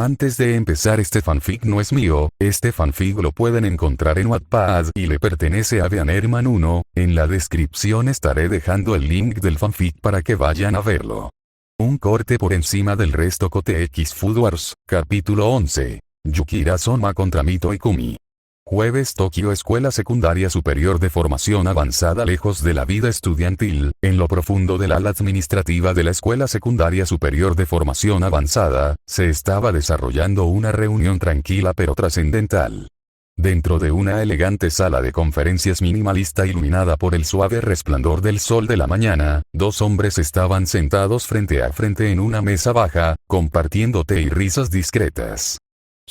Antes de empezar, este fanfic no es mío, este fanfic lo pueden encontrar en Wattpad y le pertenece a Beanerman 1, en la descripción estaré dejando el link del fanfic para que vayan a verlo. Un corte por encima del resto. Kote X Food Wars, capítulo 11. Yukira Soma contra Mito y Kumi. Jueves. Tokio. Escuela Secundaria Superior de Formación Avanzada. Lejos de la vida estudiantil, en lo profundo del ala administrativa de la Escuela Secundaria Superior de Formación Avanzada, se estaba desarrollando una reunión tranquila pero trascendental. Dentro de una elegante sala de conferencias minimalista iluminada por el suave resplandor del sol de la mañana, dos hombres estaban sentados frente a frente en una mesa baja, compartiendo té y risas discretas.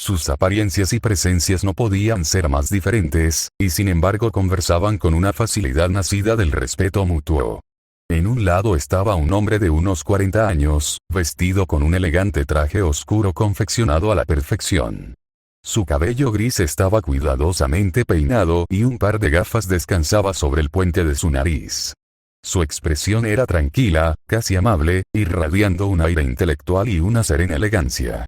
Sus apariencias y presencias no podían ser más diferentes, y sin embargo conversaban con una facilidad nacida del respeto mutuo. En un lado estaba un hombre de unos 40 años, vestido con un elegante traje oscuro confeccionado a la perfección. Su cabello gris estaba cuidadosamente peinado y un par de gafas descansaba sobre el puente de su nariz. Su expresión era tranquila, casi amable, irradiando un aire intelectual y una serena elegancia.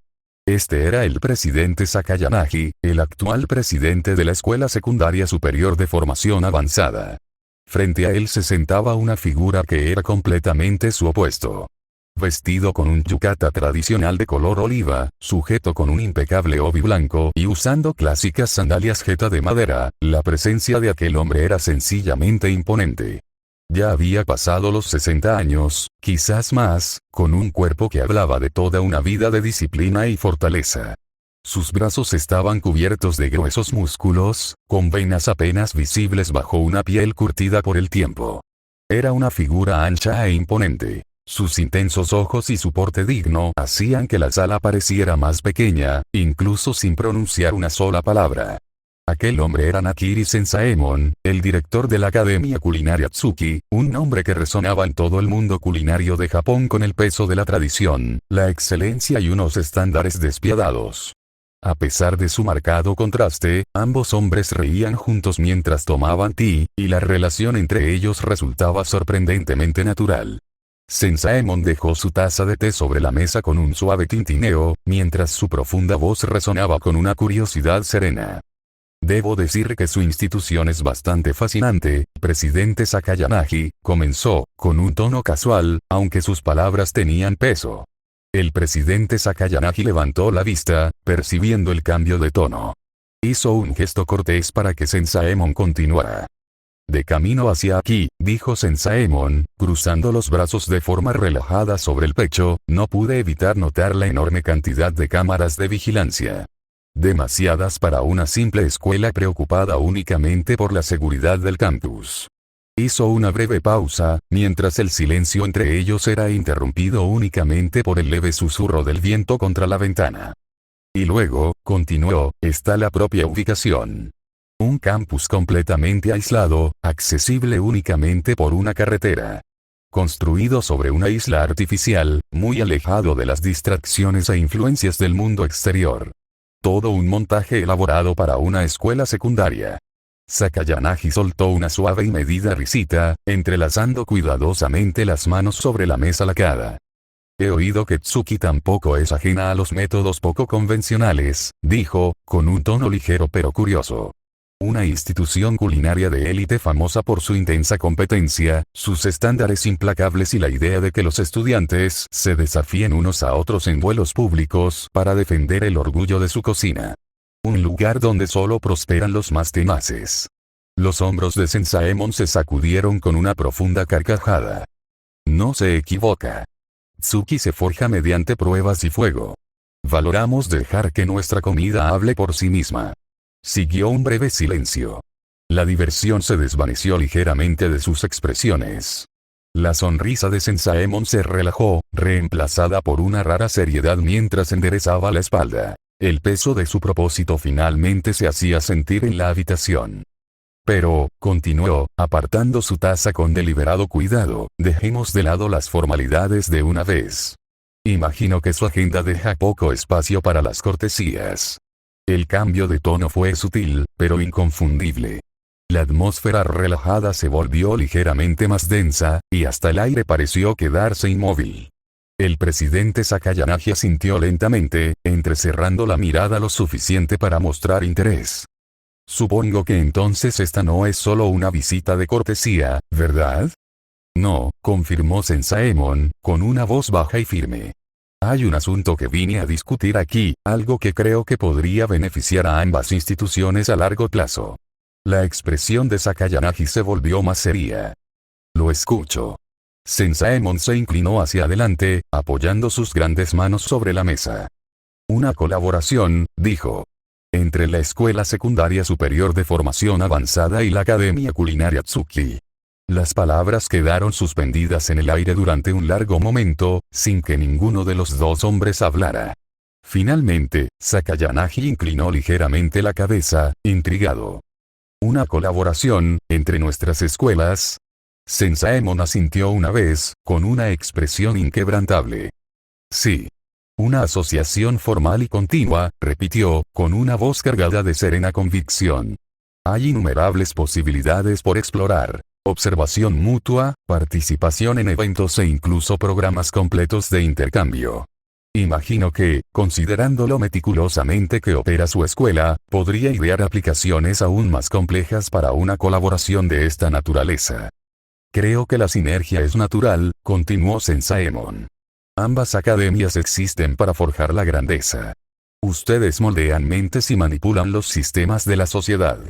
Este era el presidente Sakayanagi, el actual presidente de la Escuela Secundaria Superior de Formación Avanzada. Frente a él se sentaba una figura que era completamente su opuesto. Vestido con un yukata tradicional de color oliva, sujeto con un impecable obi blanco y usando clásicas sandalias jeta de madera, la presencia de aquel hombre era sencillamente imponente. Ya había pasado los 60 años, quizás más, con un cuerpo que hablaba de toda una vida de disciplina y fortaleza. Sus brazos estaban cubiertos de gruesos músculos, con venas apenas visibles bajo una piel curtida por el tiempo. Era una figura ancha e imponente. Sus intensos ojos y su porte digno hacían que la sala pareciera más pequeña, incluso sin pronunciar una sola palabra. Aquel hombre era Nakiri Sensaemon, el director de la Academia Culinaria Tsuki, un nombre que resonaba en todo el mundo culinario de Japón con el peso de la tradición, la excelencia y unos estándares despiadados. A pesar de su marcado contraste, ambos hombres reían juntos mientras tomaban té, y la relación entre ellos resultaba sorprendentemente natural. Sensaemon dejó su taza de té sobre la mesa con un suave tintineo, mientras su profunda voz resonaba con una curiosidad serena. Debo decir que su institución es bastante fascinante, presidente Sakayanagi, comenzó, con un tono casual, aunque sus palabras tenían peso. El presidente Sakayanagi levantó la vista, percibiendo el cambio de tono. Hizo un gesto cortés para que Sensaemon continuara. De camino hacia aquí, dijo Sensaemon, cruzando los brazos de forma relajada sobre el pecho, no pude evitar notar la enorme cantidad de cámaras de vigilancia. Demasiadas para una simple escuela preocupada únicamente por la seguridad del campus. Hizo una breve pausa, mientras el silencio entre ellos era interrumpido únicamente por el leve susurro del viento contra la ventana. Y luego, continuó, está la propia ubicación. Un campus completamente aislado, accesible únicamente por una carretera. Construido sobre una isla artificial, muy alejado de las distracciones e influencias del mundo exterior. Todo un montaje elaborado para una escuela secundaria. Sakayanagi soltó una suave y medida risita, entrelazando cuidadosamente las manos sobre la mesa lacada. He oído que Tsuki tampoco es ajena a los métodos poco convencionales, dijo, con un tono ligero pero curioso. Una institución culinaria de élite famosa por su intensa competencia, sus estándares implacables y la idea de que los estudiantes se desafíen unos a otros en vuelos públicos para defender el orgullo de su cocina. Un lugar donde solo prosperan los más tenaces. Los hombros de Sensaemon se sacudieron con una profunda carcajada. No se equivoca. Tsuki se forja mediante pruebas y fuego. Valoramos dejar que nuestra comida hable por sí misma. Siguió un breve silencio. La diversión se desvaneció ligeramente de sus expresiones. La sonrisa de Sensaemon se relajó, reemplazada por una rara seriedad mientras enderezaba la espalda. El peso de su propósito finalmente se hacía sentir en la habitación. Pero, continuó, apartando su taza con deliberado cuidado, dejemos de lado las formalidades de una vez. Imagino que su agenda deja poco espacio para las cortesías. El cambio de tono fue sutil, pero inconfundible. La atmósfera relajada se volvió ligeramente más densa, y hasta el aire pareció quedarse inmóvil. El presidente Sakayanagi asintió lentamente, entrecerrando la mirada lo suficiente para mostrar interés. Supongo que entonces esta no es solo una visita de cortesía, ¿verdad? No, confirmó Sensaemon, con una voz baja y firme. Hay un asunto que vine a discutir aquí, algo que creo que podría beneficiar a ambas instituciones a largo plazo. La expresión de Sakayanagi se volvió más seria. Lo escucho. Sensaemon se inclinó hacia adelante, apoyando sus grandes manos sobre la mesa. Una colaboración, dijo. Entre la Escuela Secundaria Superior de Formación Avanzada y la Academia Culinaria Tsuki. Las palabras quedaron suspendidas en el aire durante un largo momento, sin que ninguno de los dos hombres hablara. Finalmente, Sakayanagi inclinó ligeramente la cabeza, intrigado. ¿Una colaboración, entre nuestras escuelas? Sensaemon asintió una vez, con una expresión inquebrantable. Sí. Una asociación formal y continua, repitió, con una voz cargada de serena convicción. Hay innumerables posibilidades por explorar. Observación mutua, participación en eventos e incluso programas completos de intercambio. Imagino que, considerando lo meticulosamente que opera su escuela, podría idear aplicaciones aún más complejas para una colaboración de esta naturaleza. Creo que la sinergia es natural, continuó Sensaemon. Ambas academias existen para forjar la grandeza. Ustedes moldean mentes y manipulan los sistemas de la sociedad.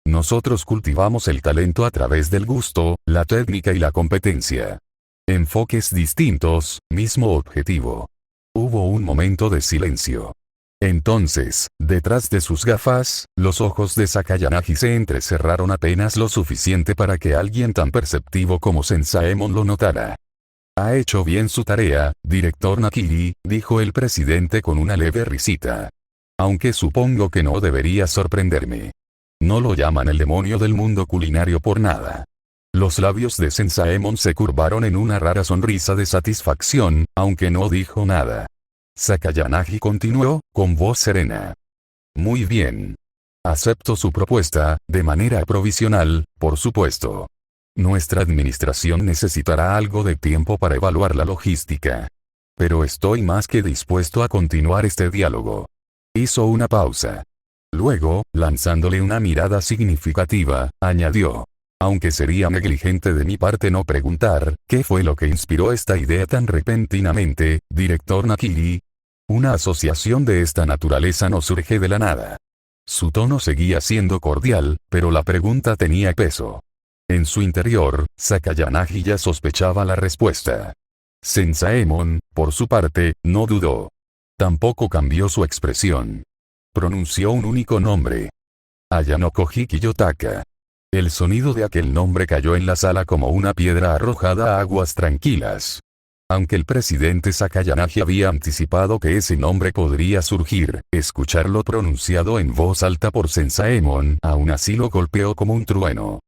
Nosotros cultivamos el talento a través del gusto, la técnica y la competencia. Enfoques distintos, mismo objetivo. Hubo un momento de silencio. Entonces, detrás de sus gafas, los ojos de Sakayanagi se entrecerraron apenas lo suficiente para que alguien tan perceptivo como Sensaemon lo notara. Ha hecho bien su tarea, director Nakiri, dijo el presidente con una leve risita. Aunque supongo que no debería sorprenderme. No lo llaman el demonio del mundo culinario por nada. Los labios de Sensaemon se curvaron en una rara sonrisa de satisfacción, aunque no dijo nada. Sakayanagi continuó, con voz serena. Muy bien. Acepto su propuesta, de manera provisional, por supuesto. Nuestra administración necesitará algo de tiempo para evaluar la logística. Pero estoy más que dispuesto a continuar este diálogo. Hizo una pausa. Luego, lanzándole una mirada significativa, añadió. Aunque sería negligente de mi parte no preguntar, ¿qué fue lo que inspiró esta idea tan repentinamente, director Nakiri? Una asociación de esta naturaleza no surge de la nada. Su tono seguía siendo cordial, pero la pregunta tenía peso. En su interior, Sakayanagi ya sospechaba la respuesta. Sensaemon, por su parte, no dudó. Tampoco cambió su expresión. Pronunció un único nombre. Ayanokoji Kiyotaka. El sonido de aquel nombre cayó en la sala como una piedra arrojada a aguas tranquilas. Aunque el presidente Sakayanagi había anticipado que ese nombre podría surgir, escucharlo pronunciado en voz alta por Sensaemon aún así lo golpeó como un trueno.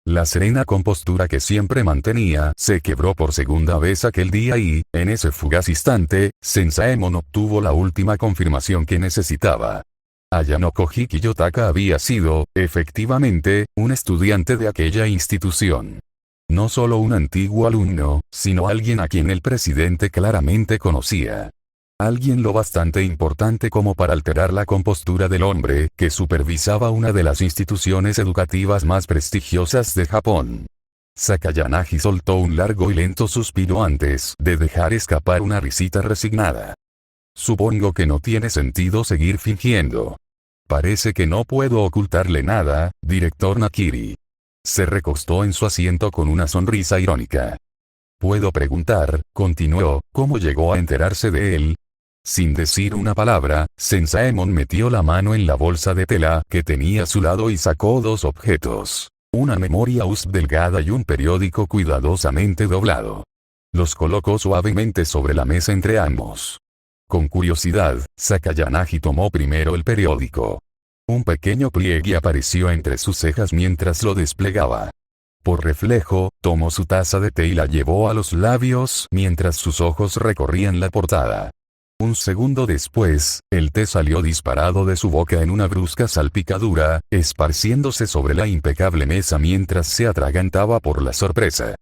La serena compostura que siempre mantenía se quebró por segunda vez aquel día y, en ese fugaz instante, Sensaemon obtuvo la última confirmación que necesitaba. Ayanokoji Kiyotaka había sido, efectivamente, un estudiante de aquella institución. No solo un antiguo alumno, sino alguien a quien el presidente claramente conocía. Alguien lo bastante importante como para alterar la compostura del hombre que supervisaba una de las instituciones educativas más prestigiosas de Japón. Sakayanagi soltó un largo y lento suspiro antes de dejar escapar una risita resignada. Supongo que no tiene sentido seguir fingiendo. Parece que no puedo ocultarle nada, director Nakiri. Se recostó en su asiento con una sonrisa irónica. Puedo preguntar, continuó, ¿cómo llegó a enterarse de él? Sin decir una palabra, Sensaemon metió la mano en la bolsa de tela que tenía a su lado y sacó dos objetos. Una memoria USB delgada y un periódico cuidadosamente doblado. Los colocó suavemente sobre la mesa entre ambos. Con curiosidad, Sakayanagi tomó primero el periódico. Un pequeño pliegue apareció entre sus cejas mientras lo desplegaba. Por reflejo, tomó su taza de té y la llevó a los labios mientras sus ojos recorrían la portada. Un segundo después, el té salió disparado de su boca en una brusca salpicadura, esparciéndose sobre la impecable mesa mientras se atragantaba por la sorpresa.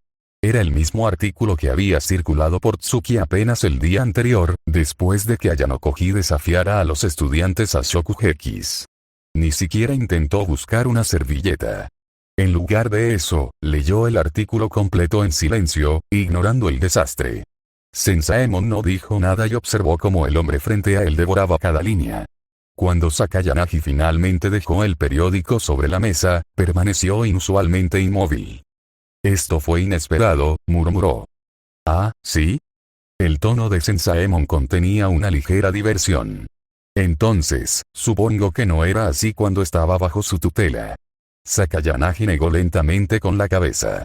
Era el mismo artículo que había circulado por Tsuki apenas el día anterior, después de que Ayanokoji desafiara a los estudiantes a Shokugekis. Ni siquiera intentó buscar una servilleta. En lugar de eso, leyó el artículo completo en silencio, ignorando el desastre. Sensaemon no dijo nada y observó cómo el hombre frente a él devoraba cada línea. Cuando Sakayanagi finalmente dejó el periódico sobre la mesa, permaneció inusualmente inmóvil. «Esto fue inesperado», murmuró. «Ah, ¿sí?» El tono de Sensaemon contenía una ligera diversión. «Entonces, supongo que no era así cuando estaba bajo su tutela». Sakayanagi negó lentamente con la cabeza.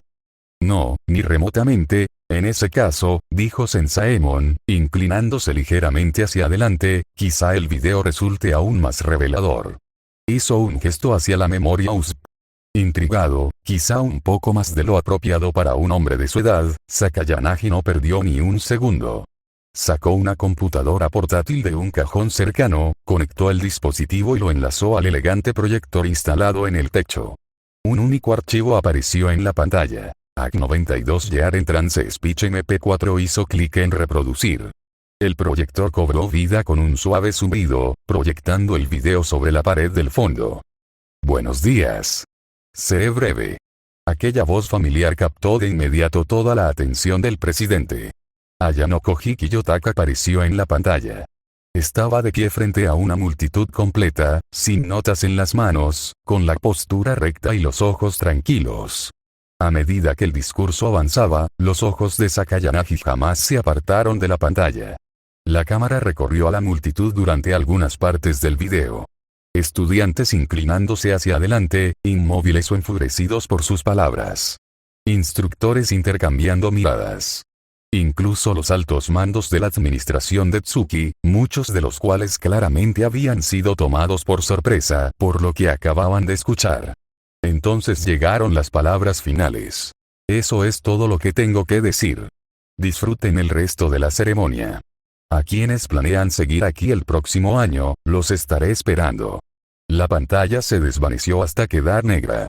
«No, ni remotamente. En ese caso», dijo Sensaemon, inclinándose ligeramente hacia adelante, «quizá el video resulte aún más revelador». Hizo un gesto hacia la memoria USB. Intrigado, quizá un poco más de lo apropiado para un hombre de su edad, Sakayanagi no perdió ni un segundo. Sacó una computadora portátil de un cajón cercano, conectó el dispositivo y lo enlazó al elegante proyector instalado en el techo. Un único archivo apareció en la pantalla. AC92 Year Entrance Speech MP4 hizo clic en reproducir. El proyector cobró vida con un suave zumbido, proyectando el video sobre la pared del fondo. «Buenos días. Seré breve». Aquella voz familiar captó de inmediato toda la atención del presidente. Ayanokoji Kiyotaka apareció en la pantalla. Estaba de pie frente a una multitud completa, sin notas en las manos, con la postura recta y los ojos tranquilos. A medida que el discurso avanzaba, los ojos de Sakayanagi jamás se apartaron de la pantalla. La cámara recorrió a la multitud durante algunas partes del video. Estudiantes inclinándose hacia adelante, inmóviles o enfurecidos por sus palabras. Instructores intercambiando miradas. Incluso los altos mandos de la administración de Tsuki, muchos de los cuales claramente habían sido tomados por sorpresa por lo que acababan de escuchar. Entonces llegaron las palabras finales. «Eso es todo lo que tengo que decir. Disfruten el resto de la ceremonia. A quienes planean seguir aquí el próximo año, los estaré esperando». La pantalla se desvaneció hasta quedar negra.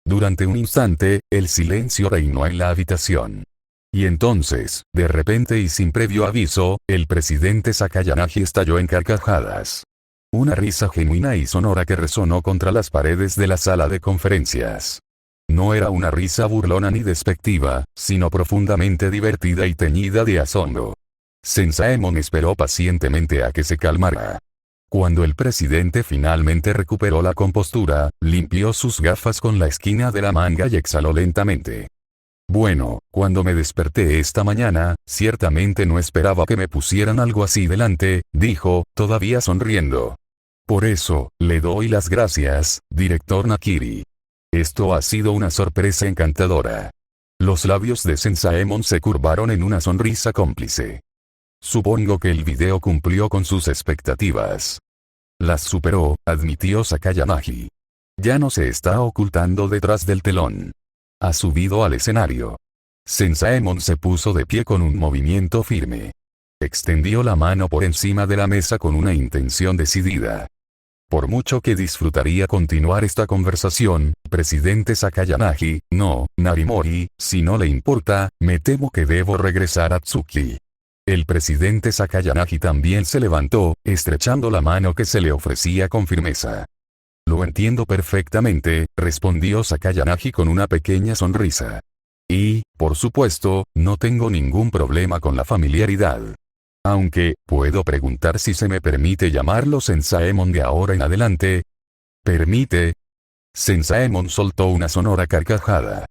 Durante un instante, el silencio reinó en la habitación. Y entonces, de repente y sin previo aviso, el presidente Sakayanagi estalló en carcajadas. Una risa genuina y sonora que resonó contra las paredes de la sala de conferencias. No era una risa burlona ni despectiva, sino profundamente divertida y teñida de asombro. Sensaemon esperó pacientemente a que se calmara. Cuando el presidente finalmente recuperó la compostura, limpió sus gafas con la esquina de la manga y exhaló lentamente. «Bueno, cuando me desperté esta mañana, ciertamente no esperaba que me pusieran algo así delante», dijo, todavía sonriendo. «Por eso, le doy las gracias, director Nakiri. Esto ha sido una sorpresa encantadora». Los labios de Sensaemon se curvaron en una sonrisa cómplice. «Supongo que el video cumplió con sus expectativas». «Las superó», admitió Sakayanagi. «Ya no se está ocultando detrás del telón. Ha subido al escenario». Sensaemon se puso de pie con un movimiento firme. Extendió la mano por encima de la mesa con una intención decidida. «Por mucho que disfrutaría continuar esta conversación, presidente Sakayanagi, no, Narimori, si no le importa, me temo que debo regresar a Tsuki». El presidente Sakayanagi también se levantó, estrechando la mano que se le ofrecía con firmeza. «Lo entiendo perfectamente», respondió Sakayanagi con una pequeña sonrisa. «Y, por supuesto, no tengo ningún problema con la familiaridad. Aunque, ¿puedo preguntar si se me permite llamarlo Sensaemon de ahora en adelante?» «¿Permite?» Sensaemon soltó una sonora carcajada.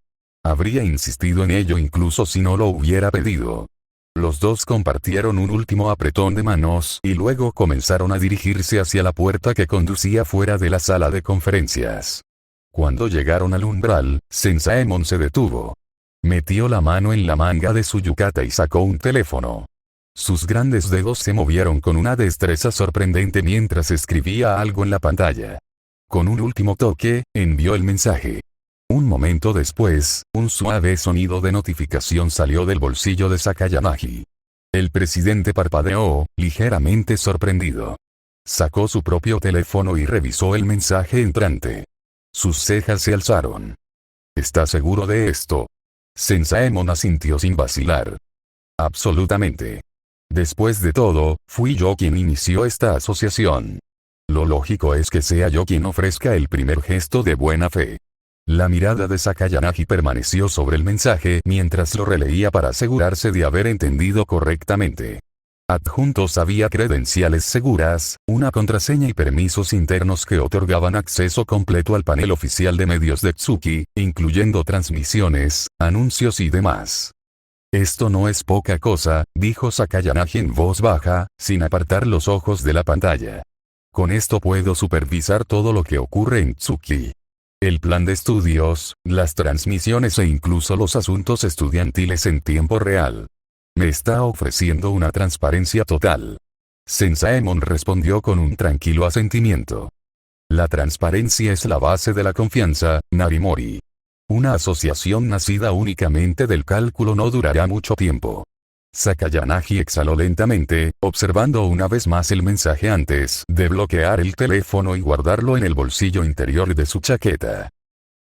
Habría insistido en ello incluso si no lo hubiera pedido. Los dos compartieron un último apretón de manos y luego comenzaron a dirigirse hacia la puerta que conducía fuera de la sala de conferencias. Cuando llegaron al umbral, Sensaemon se detuvo. Metió la mano en la manga de su yukata y sacó un teléfono. Sus grandes dedos se movieron con una destreza sorprendente mientras escribía algo en la pantalla. Con un último toque, envió el mensaje. Un momento después, un suave sonido de notificación salió del bolsillo de Sakayanagi. El presidente parpadeó, ligeramente sorprendido. Sacó su propio teléfono y revisó el mensaje entrante. Sus cejas se alzaron. ¿Está seguro de esto? Sensaemon asintió sin vacilar. Absolutamente. Después de todo, fui yo quien inició esta asociación. Lo lógico es que sea yo quien ofrezca el primer gesto de buena fe. La mirada de Sakayanagi permaneció sobre el mensaje mientras lo releía para asegurarse de haber entendido correctamente. Adjuntos había credenciales seguras, una contraseña y permisos internos que otorgaban acceso completo al panel oficial de medios de Tsuki, incluyendo transmisiones, anuncios y demás. Esto no es poca cosa, dijo Sakayanagi en voz baja, sin apartar los ojos de la pantalla. Con esto puedo supervisar todo lo que ocurre en Tsuki. El plan de estudios, las transmisiones e incluso los asuntos estudiantiles en tiempo real. Me está ofreciendo una transparencia total. Sensaemon respondió con un tranquilo asentimiento. La transparencia es la base de la confianza, Narimori. Una asociación nacida únicamente del cálculo no durará mucho tiempo. Sakayanagi exhaló lentamente, observando una vez más el mensaje antes de bloquear el teléfono y guardarlo en el bolsillo interior de su chaqueta.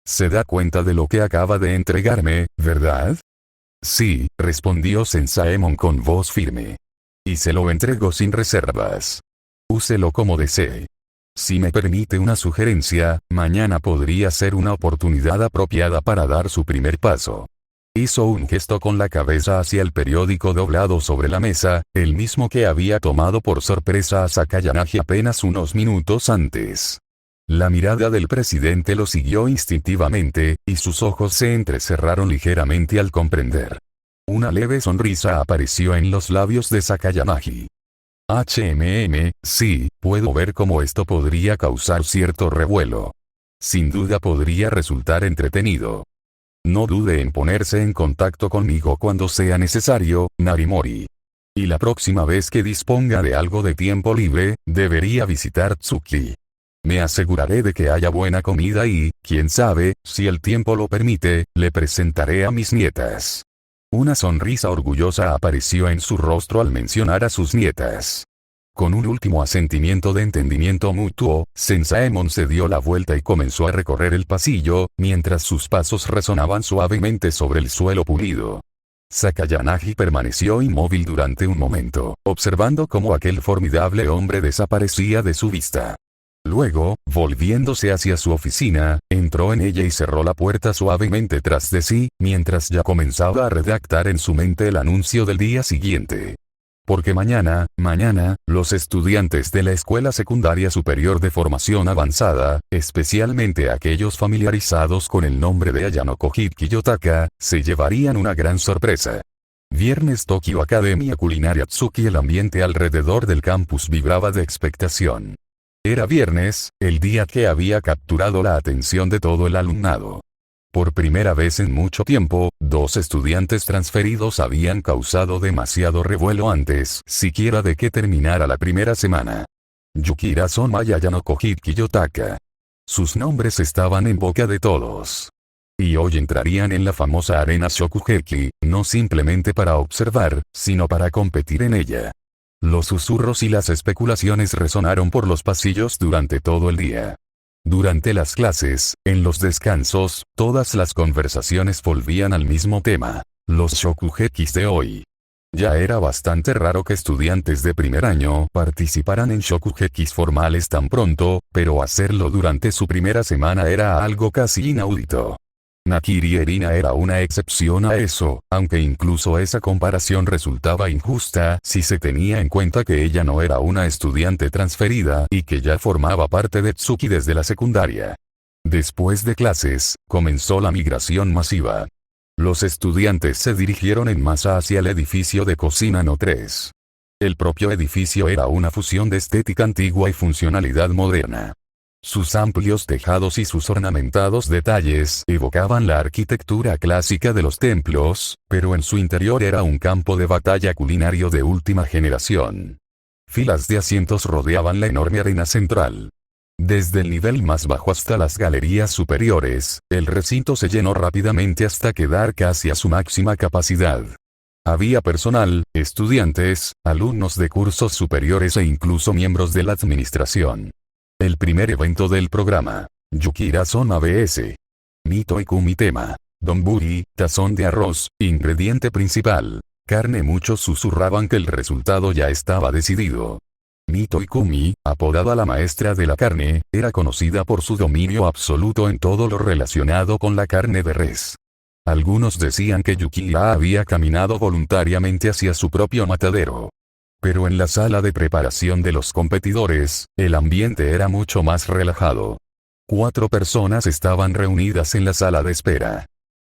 ¿Se da cuenta de lo que acaba de entregarme, verdad? Sí, respondió Sensaemon con voz firme. Y se lo entrego sin reservas. Úselo como desee. Si me permite una sugerencia, mañana podría ser una oportunidad apropiada para dar su primer paso. Hizo un gesto con la cabeza hacia el periódico doblado sobre la mesa, el mismo que había tomado por sorpresa a Sakayanagi apenas unos minutos antes. La mirada del presidente lo siguió instintivamente, y sus ojos se entrecerraron ligeramente al comprender. Una leve sonrisa apareció en los labios de Sakayanagi. Sí, puedo ver cómo esto podría causar cierto revuelo. Sin duda podría resultar entretenido. No dude en ponerse en contacto conmigo cuando sea necesario, Narimori. Y la próxima vez que disponga de algo de tiempo libre, debería visitar Tsuki. Me aseguraré de que haya buena comida y, quién sabe, si el tiempo lo permite, le presentaré a mis nietas. Una sonrisa orgullosa apareció en su rostro al mencionar a sus nietas. Con un último asentimiento de entendimiento mutuo, Sensaemon se dio la vuelta y comenzó a recorrer el pasillo, mientras sus pasos resonaban suavemente sobre el suelo pulido. Sakayanagi permaneció inmóvil durante un momento, observando cómo aquel formidable hombre desaparecía de su vista. Luego, volviéndose hacia su oficina, entró en ella y cerró la puerta suavemente tras de sí, mientras ya comenzaba a redactar en su mente el anuncio del día siguiente. Porque mañana, los estudiantes de la Escuela Secundaria Superior de Formación Avanzada, especialmente aquellos familiarizados con el nombre de Ayanokoji Kiyotaka, se llevarían una gran sorpresa. Viernes Tokyo Academia Culinaria Tsuki. El ambiente alrededor del campus vibraba de expectación. Era viernes, el día que había capturado la atención de todo el alumnado. Por primera vez en mucho tiempo, 2 estudiantes transferidos habían causado demasiado revuelo antes siquiera de que terminara la primera semana. Yukira Soma y Ayanokoji Kiyotaka. Sus nombres estaban en boca de todos. Y hoy entrarían en la famosa arena Shokugeki, no simplemente para observar, sino para competir en ella. Los susurros y las especulaciones resonaron por los pasillos durante todo el día. Durante las clases, en los descansos, todas las conversaciones volvían al mismo tema: los Shokugekis de hoy. Ya era bastante raro que estudiantes de primer año participaran en Shokugekis formales tan pronto, pero hacerlo durante su primera semana era algo casi inaudito. Nakiri Erina era una excepción a eso, aunque incluso esa comparación resultaba injusta si se tenía en cuenta que ella no era una estudiante transferida y que ya formaba parte de Tsuki desde la secundaria. Después de clases, comenzó la migración masiva. Los estudiantes se dirigieron en masa hacia el edificio de cocina No. 3. El propio edificio era una fusión de estética antigua y funcionalidad moderna. Sus amplios tejados y sus ornamentados detalles evocaban la arquitectura clásica de los templos, pero en su interior era un campo de batalla culinario de última generación. Filas de asientos rodeaban la enorme arena central. Desde el nivel más bajo hasta las galerías superiores, el recinto se llenó rápidamente hasta quedar casi a su máxima capacidad. Había personal, estudiantes, alumnos de cursos superiores e incluso miembros de la administración. El primer evento del programa. Yukira Soma vs. Mito y Kumi tema. Donburi, tazón de arroz, ingrediente principal. Carne. Muchos susurraban que el resultado ya estaba decidido. Mito Ikumi, apodada la maestra de la carne, era conocida por su dominio absoluto en todo lo relacionado con la carne de res. Algunos decían que Yukira había caminado voluntariamente hacia su propio matadero. Pero en la sala de preparación de los competidores, el ambiente era mucho más relajado. 4 personas estaban reunidas en la sala de espera.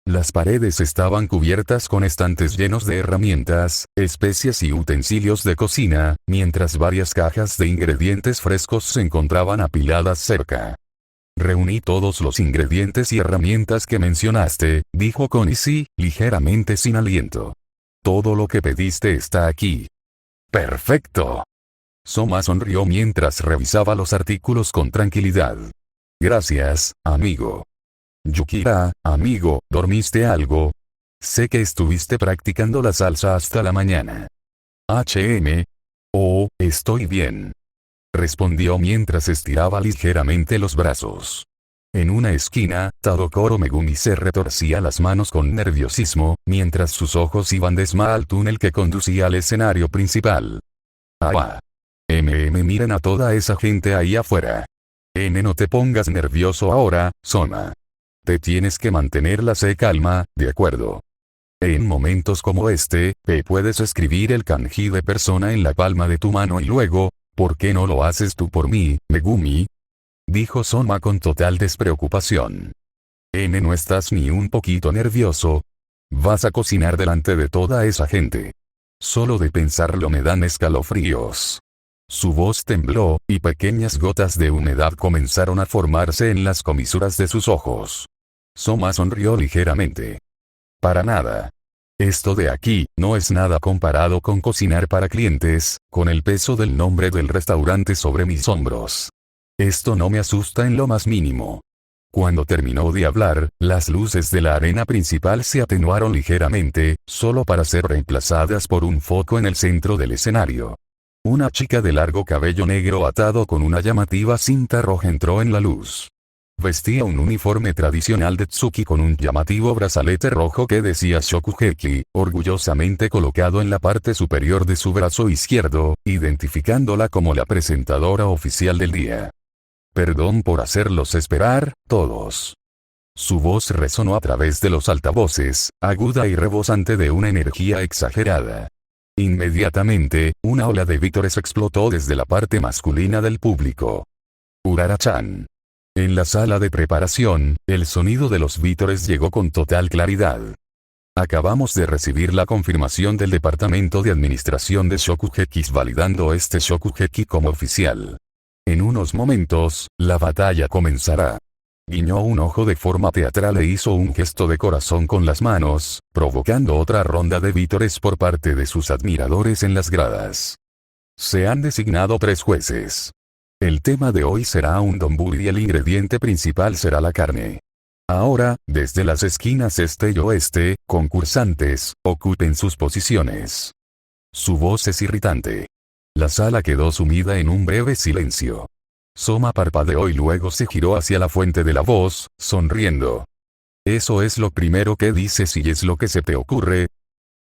Las paredes estaban cubiertas con estantes llenos de herramientas, especias y utensilios de cocina, mientras varias cajas de ingredientes frescos se encontraban apiladas cerca. Reuní todos los ingredientes y herramientas que mencionaste, dijo Konishi, ligeramente sin aliento. Todo lo que pediste está aquí. Perfecto. Soma sonrió mientras revisaba los artículos con tranquilidad. Gracias, amigo. Yukira, amigo, ¿dormiste algo? Sé que estuviste practicando la salsa hasta la mañana. Oh, estoy bien. Respondió mientras estiraba ligeramente los brazos. En una esquina, Tadokoro Megumi se retorcía las manos con nerviosismo, mientras sus ojos iban desma al túnel que conducía al escenario principal. Miren a toda esa gente ahí afuera. No te pongas nervioso ahora, Soma. Te tienes que mantener la calma, ¿de acuerdo? En momentos como este, puedes escribir el kanji de persona en la palma de tu mano y luego, ¿por qué no lo haces tú por mí, Megumi? Dijo Soma con total despreocupación. ¿No estás ni un poquito nervioso? Vas a cocinar delante de toda esa gente. Solo de pensarlo me dan escalofríos. Su voz tembló, y pequeñas gotas de humedad comenzaron a formarse en las comisuras de sus ojos. Soma sonrió ligeramente. Para nada. Esto de aquí, no es nada comparado con cocinar para clientes, con el peso del nombre del restaurante sobre mis hombros. Esto no me asusta en lo más mínimo. Cuando terminó de hablar, las luces de la arena principal se atenuaron ligeramente, solo para ser reemplazadas por un foco en el centro del escenario. Una chica de largo cabello negro atado con una llamativa cinta roja entró en la luz. Vestía un uniforme tradicional de Tsuki con un llamativo brazalete rojo que decía Shokugeki, orgullosamente colocado en la parte superior de su brazo izquierdo, identificándola como la presentadora oficial del día. Perdón por hacerlos esperar, todos. Su voz resonó a través de los altavoces, aguda y rebosante de una energía exagerada. Inmediatamente, una ola de vítores explotó desde la parte masculina del público. Urara-chan. En la sala de preparación, el sonido de los vítores llegó con total claridad. Acabamos de recibir la confirmación del Departamento de Administración de Shokugekis validando este Shokugeki como oficial. En unos momentos, la batalla comenzará. Guiñó un ojo de forma teatral e hizo un gesto de corazón con las manos, provocando otra ronda de vítores por parte de sus admiradores en las gradas. Se han designado 3 jueces. El tema de hoy será un donburi y el ingrediente principal será la carne. Ahora, desde las esquinas este y oeste, concursantes, ocupen sus posiciones. Su voz es irritante. La sala quedó sumida en un breve silencio. Soma parpadeó y luego se giró hacia la fuente de la voz, sonriendo. ¿Eso es lo primero que dices y es lo que se te ocurre?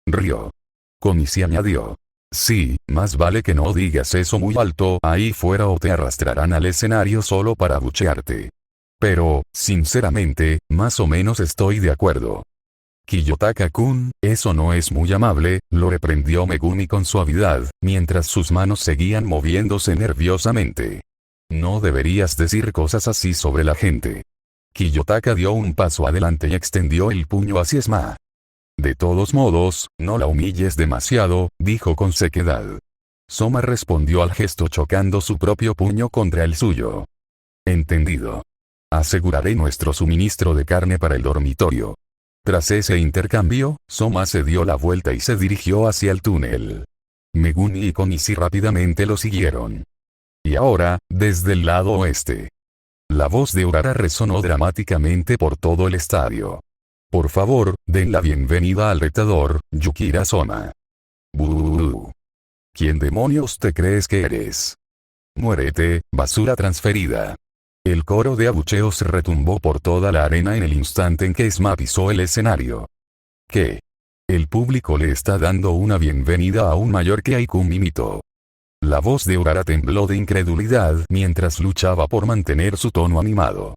Rió. Konishi añadió. Sí, más vale que no digas eso muy alto ahí fuera o te arrastrarán al escenario solo para abuchearte. Pero, sinceramente, más o menos estoy de acuerdo. Kiyotaka-kun, eso no es muy amable, lo reprendió Megumi con suavidad, mientras sus manos seguían moviéndose nerviosamente. No deberías decir cosas así sobre la gente. Kiyotaka dio un paso adelante y extendió el puño hacia Sma. De todos modos, no la humilles demasiado, dijo con sequedad. Soma respondió al gesto chocando su propio puño contra el suyo. Entendido. Aseguraré nuestro suministro de carne para el dormitorio. Tras ese intercambio, Soma se dio la vuelta y se dirigió hacia el túnel. Megumi y Konishi rápidamente lo siguieron. Y ahora, desde el lado oeste. La voz de Urara resonó dramáticamente por todo el estadio. Por favor, den la bienvenida al retador, Yukira Soma. Buh. ¿Quién demonios te crees que eres? Muérete, basura transferida. El coro de abucheos retumbó por toda la arena en el instante en que Esma pisó el escenario. ¿Qué? El público le está dando una bienvenida aún mayor que Aikumi Mito. La voz de Urara tembló de incredulidad mientras luchaba por mantener su tono animado.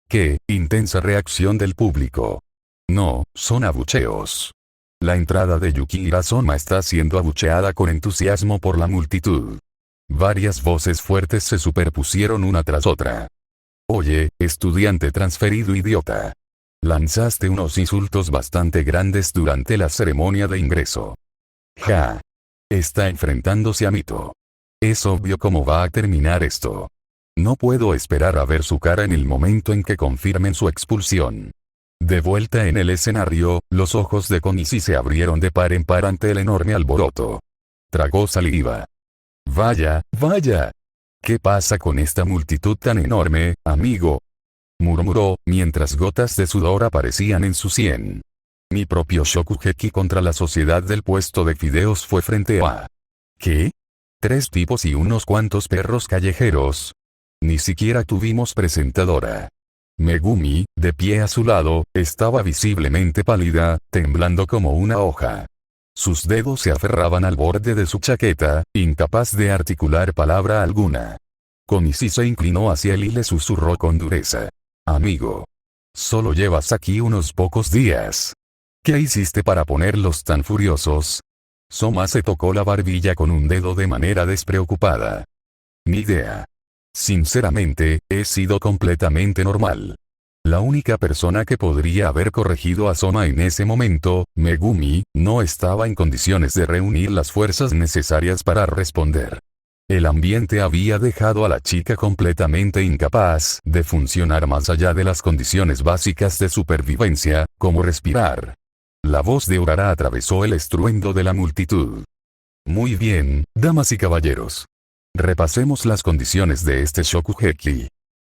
¡Qué intensa reacción del público! No, son abucheos. La entrada de Yukihira Soma está siendo abucheada con entusiasmo por la multitud. Varias voces fuertes se superpusieron una tras otra. Oye, estudiante transferido idiota. Lanzaste unos insultos bastante grandes durante la ceremonia de ingreso. Ja. Está enfrentándose a Mito. Es obvio cómo va a terminar esto. No puedo esperar a ver su cara en el momento en que confirmen su expulsión. De vuelta en el escenario, los ojos de Konishi se abrieron de par en par ante el enorme alboroto. Tragó saliva. Vaya, vaya. ¿Qué pasa con esta multitud tan enorme, amigo? Murmuró, mientras gotas de sudor aparecían en su sien. Mi propio Shokugeki contra la sociedad del puesto de fideos fue frente a... ¿Qué? 3 tipos y unos cuantos perros callejeros. Ni siquiera tuvimos presentadora. Megumi, de pie a su lado, estaba visiblemente pálida, temblando como una hoja. Sus dedos se aferraban al borde de su chaqueta, incapaz de articular palabra alguna. Konishi se inclinó hacia él y le susurró con dureza. Amigo. Solo llevas aquí unos pocos días. ¿Qué hiciste para ponerlos tan furiosos? Soma se tocó la barbilla con un dedo de manera despreocupada. Ni idea. Sinceramente, he sido completamente normal. La única persona que podría haber corregido a Soma en ese momento, Megumi, no estaba en condiciones de reunir las fuerzas necesarias para responder. El ambiente había dejado a la chica completamente incapaz de funcionar más allá de las condiciones básicas de supervivencia, como respirar. La voz de Urara atravesó el estruendo de la multitud. Muy bien, damas y caballeros. Repasemos las condiciones de este Shokugeki.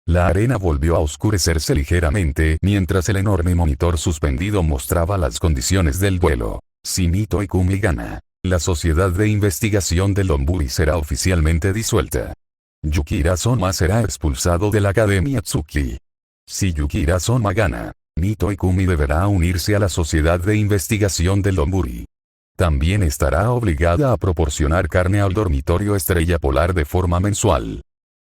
La arena volvió a oscurecerse ligeramente mientras el enorme monitor suspendido mostraba las condiciones del duelo. Si Mito Ikumi gana, la sociedad de investigación del Donburi será oficialmente disuelta. Yukihira Soma será expulsado de la Academia Tsuki. Si Yukihira Soma gana, Mito Ikumi deberá unirse a la sociedad de investigación del Donburi. También estará obligada a proporcionar carne al dormitorio Estrella Polar de forma mensual.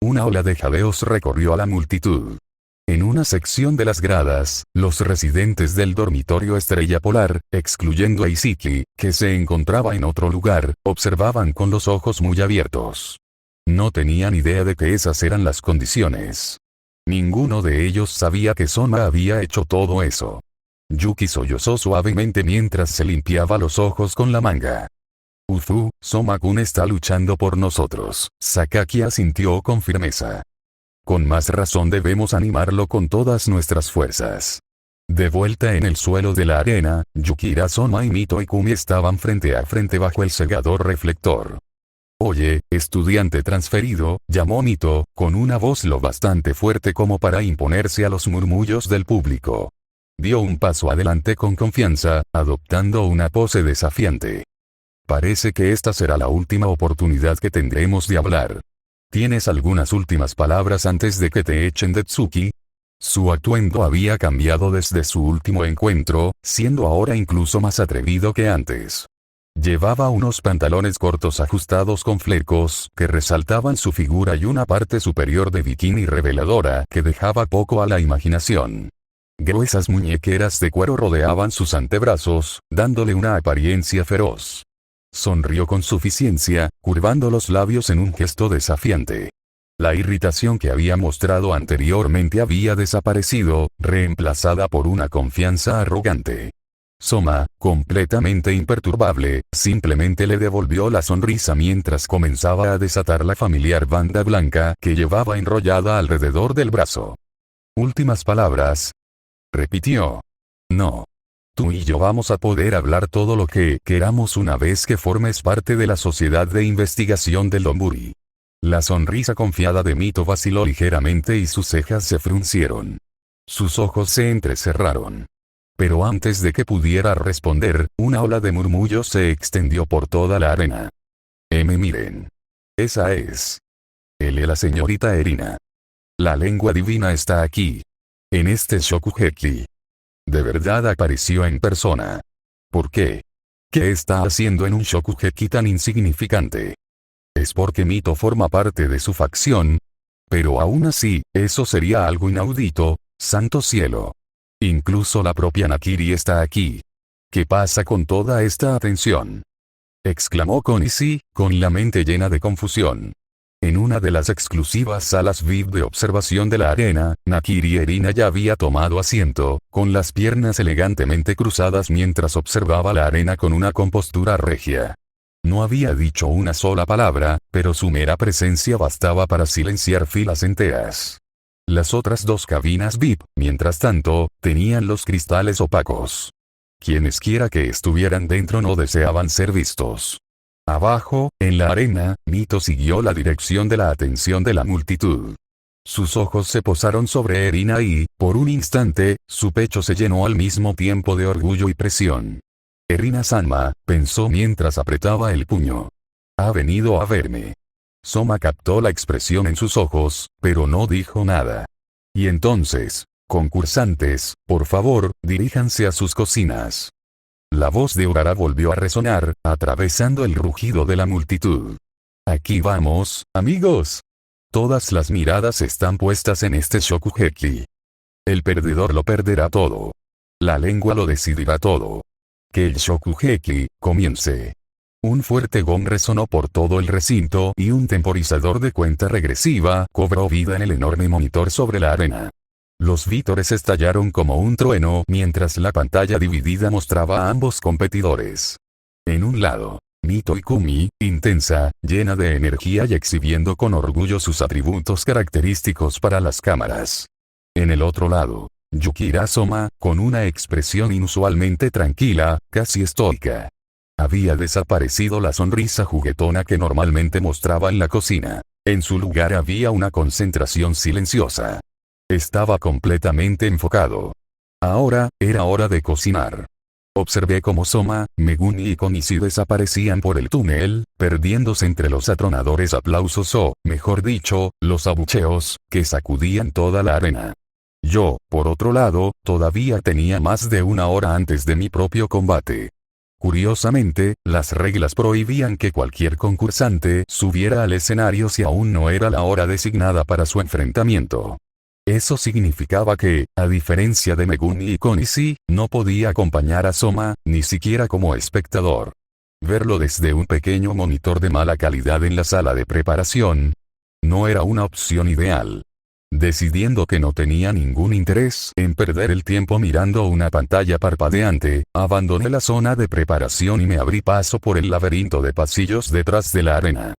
Una ola de jadeos recorrió a la multitud. En una sección de las gradas, los residentes del dormitorio Estrella Polar, excluyendo a Isiki, que se encontraba en otro lugar, observaban con los ojos muy abiertos. No tenían idea de que esas eran las condiciones. Ninguno de ellos sabía que Soma había hecho todo eso. Yuki sollozó suavemente mientras se limpiaba los ojos con la manga. Ufu, Soma-kun está luchando por nosotros, Sakaki asintió con firmeza. Con más razón debemos animarlo con todas nuestras fuerzas. De vuelta en el suelo de la arena, Yukihira Soma y Mito Ikumi estaban frente a frente bajo el cegador reflector. Oye, estudiante transferido, llamó Mito, con una voz lo bastante fuerte como para imponerse a los murmullos del público. Dio un paso adelante con confianza, adoptando una pose desafiante. Parece que esta será la última oportunidad que tendremos de hablar. ¿Tienes algunas últimas palabras antes de que te echen de Tsuki? Su atuendo había cambiado desde su último encuentro, siendo ahora incluso más atrevido que antes. Llevaba unos pantalones cortos ajustados con flecos que resaltaban su figura y una parte superior de bikini reveladora que dejaba poco a la imaginación. Gruesas muñequeras de cuero rodeaban sus antebrazos, dándole una apariencia feroz. Sonrió con suficiencia, curvando los labios en un gesto desafiante. La irritación que había mostrado anteriormente había desaparecido, reemplazada por una confianza arrogante. Soma, completamente imperturbable, simplemente le devolvió la sonrisa mientras comenzaba a desatar la familiar banda blanca que llevaba enrollada alrededor del brazo. Últimas palabras. Repitió. No. Tú y yo vamos a poder hablar todo lo que queramos una vez que formes parte de la sociedad de investigación del Donburi. La sonrisa confiada de Mito vaciló ligeramente y sus cejas se fruncieron. Sus ojos se entrecerraron. Pero antes de que pudiera responder, una ola de murmullos se extendió por toda la arena. Miren. Esa es. Él es la señorita Erina. La lengua divina está aquí. En este Shokugeki. De verdad apareció en persona. ¿Por qué? ¿Qué está haciendo en un Shokugeki tan insignificante? ¿Es porque Mito forma parte de su facción? Pero aún así, eso sería algo inaudito, santo cielo. Incluso la propia Nakiri está aquí. ¿Qué pasa con toda esta atención? Exclamó Konishi, con la mente llena de confusión. En una de las exclusivas salas VIP de observación de la arena, Nakiri Erina ya había tomado asiento, con las piernas elegantemente cruzadas mientras observaba la arena con una compostura regia. No había dicho una sola palabra, pero su mera presencia bastaba para silenciar filas enteras. Las otras dos cabinas VIP, mientras tanto, tenían los cristales opacos. Quienesquiera que estuvieran dentro no deseaban ser vistos. Abajo, en la arena, Mito siguió la dirección de la atención de la multitud. Sus ojos se posaron sobre Erina y, por un instante, su pecho se llenó al mismo tiempo de orgullo y presión. Erina-sama, pensó mientras apretaba el puño. Ha venido a verme. Soma captó la expresión en sus ojos, pero no dijo nada. Y entonces, concursantes, por favor, diríjanse a sus cocinas. La voz de Urara volvió a resonar, atravesando el rugido de la multitud. Aquí vamos, amigos. Todas las miradas están puestas en este Shokugeki. El perdedor lo perderá todo. La lengua lo decidirá todo. Que el Shokugeki comience. Un fuerte gong resonó por todo el recinto y un temporizador de cuenta regresiva cobró vida en el enorme monitor sobre la arena. Los vítores estallaron como un trueno mientras la pantalla dividida mostraba a ambos competidores. En un lado, Mito y Kumi, intensa, llena de energía y exhibiendo con orgullo sus atributos característicos para las cámaras. En el otro lado, Yukira Soma, con una expresión inusualmente tranquila, casi estoica. Había desaparecido la sonrisa juguetona que normalmente mostraba en la cocina. En su lugar había una concentración silenciosa. Estaba completamente enfocado. Ahora, era hora de cocinar. Observé cómo Soma, Megumi y Konishi desaparecían por el túnel, perdiéndose entre los atronadores aplausos o, mejor dicho, los abucheos, que sacudían toda la arena. Yo, por otro lado, todavía tenía más de una hora antes de mi propio combate. Curiosamente, las reglas prohibían que cualquier concursante subiera al escenario si aún no era la hora designada para su enfrentamiento. Eso significaba que, a diferencia de Megumi y Konishi, no podía acompañar a Soma, ni siquiera como espectador. Verlo desde un pequeño monitor de mala calidad en la sala de preparación no era una opción ideal. Decidiendo que no tenía ningún interés en perder el tiempo mirando una pantalla parpadeante, abandoné la zona de preparación y me abrí paso por el laberinto de pasillos detrás de la arena.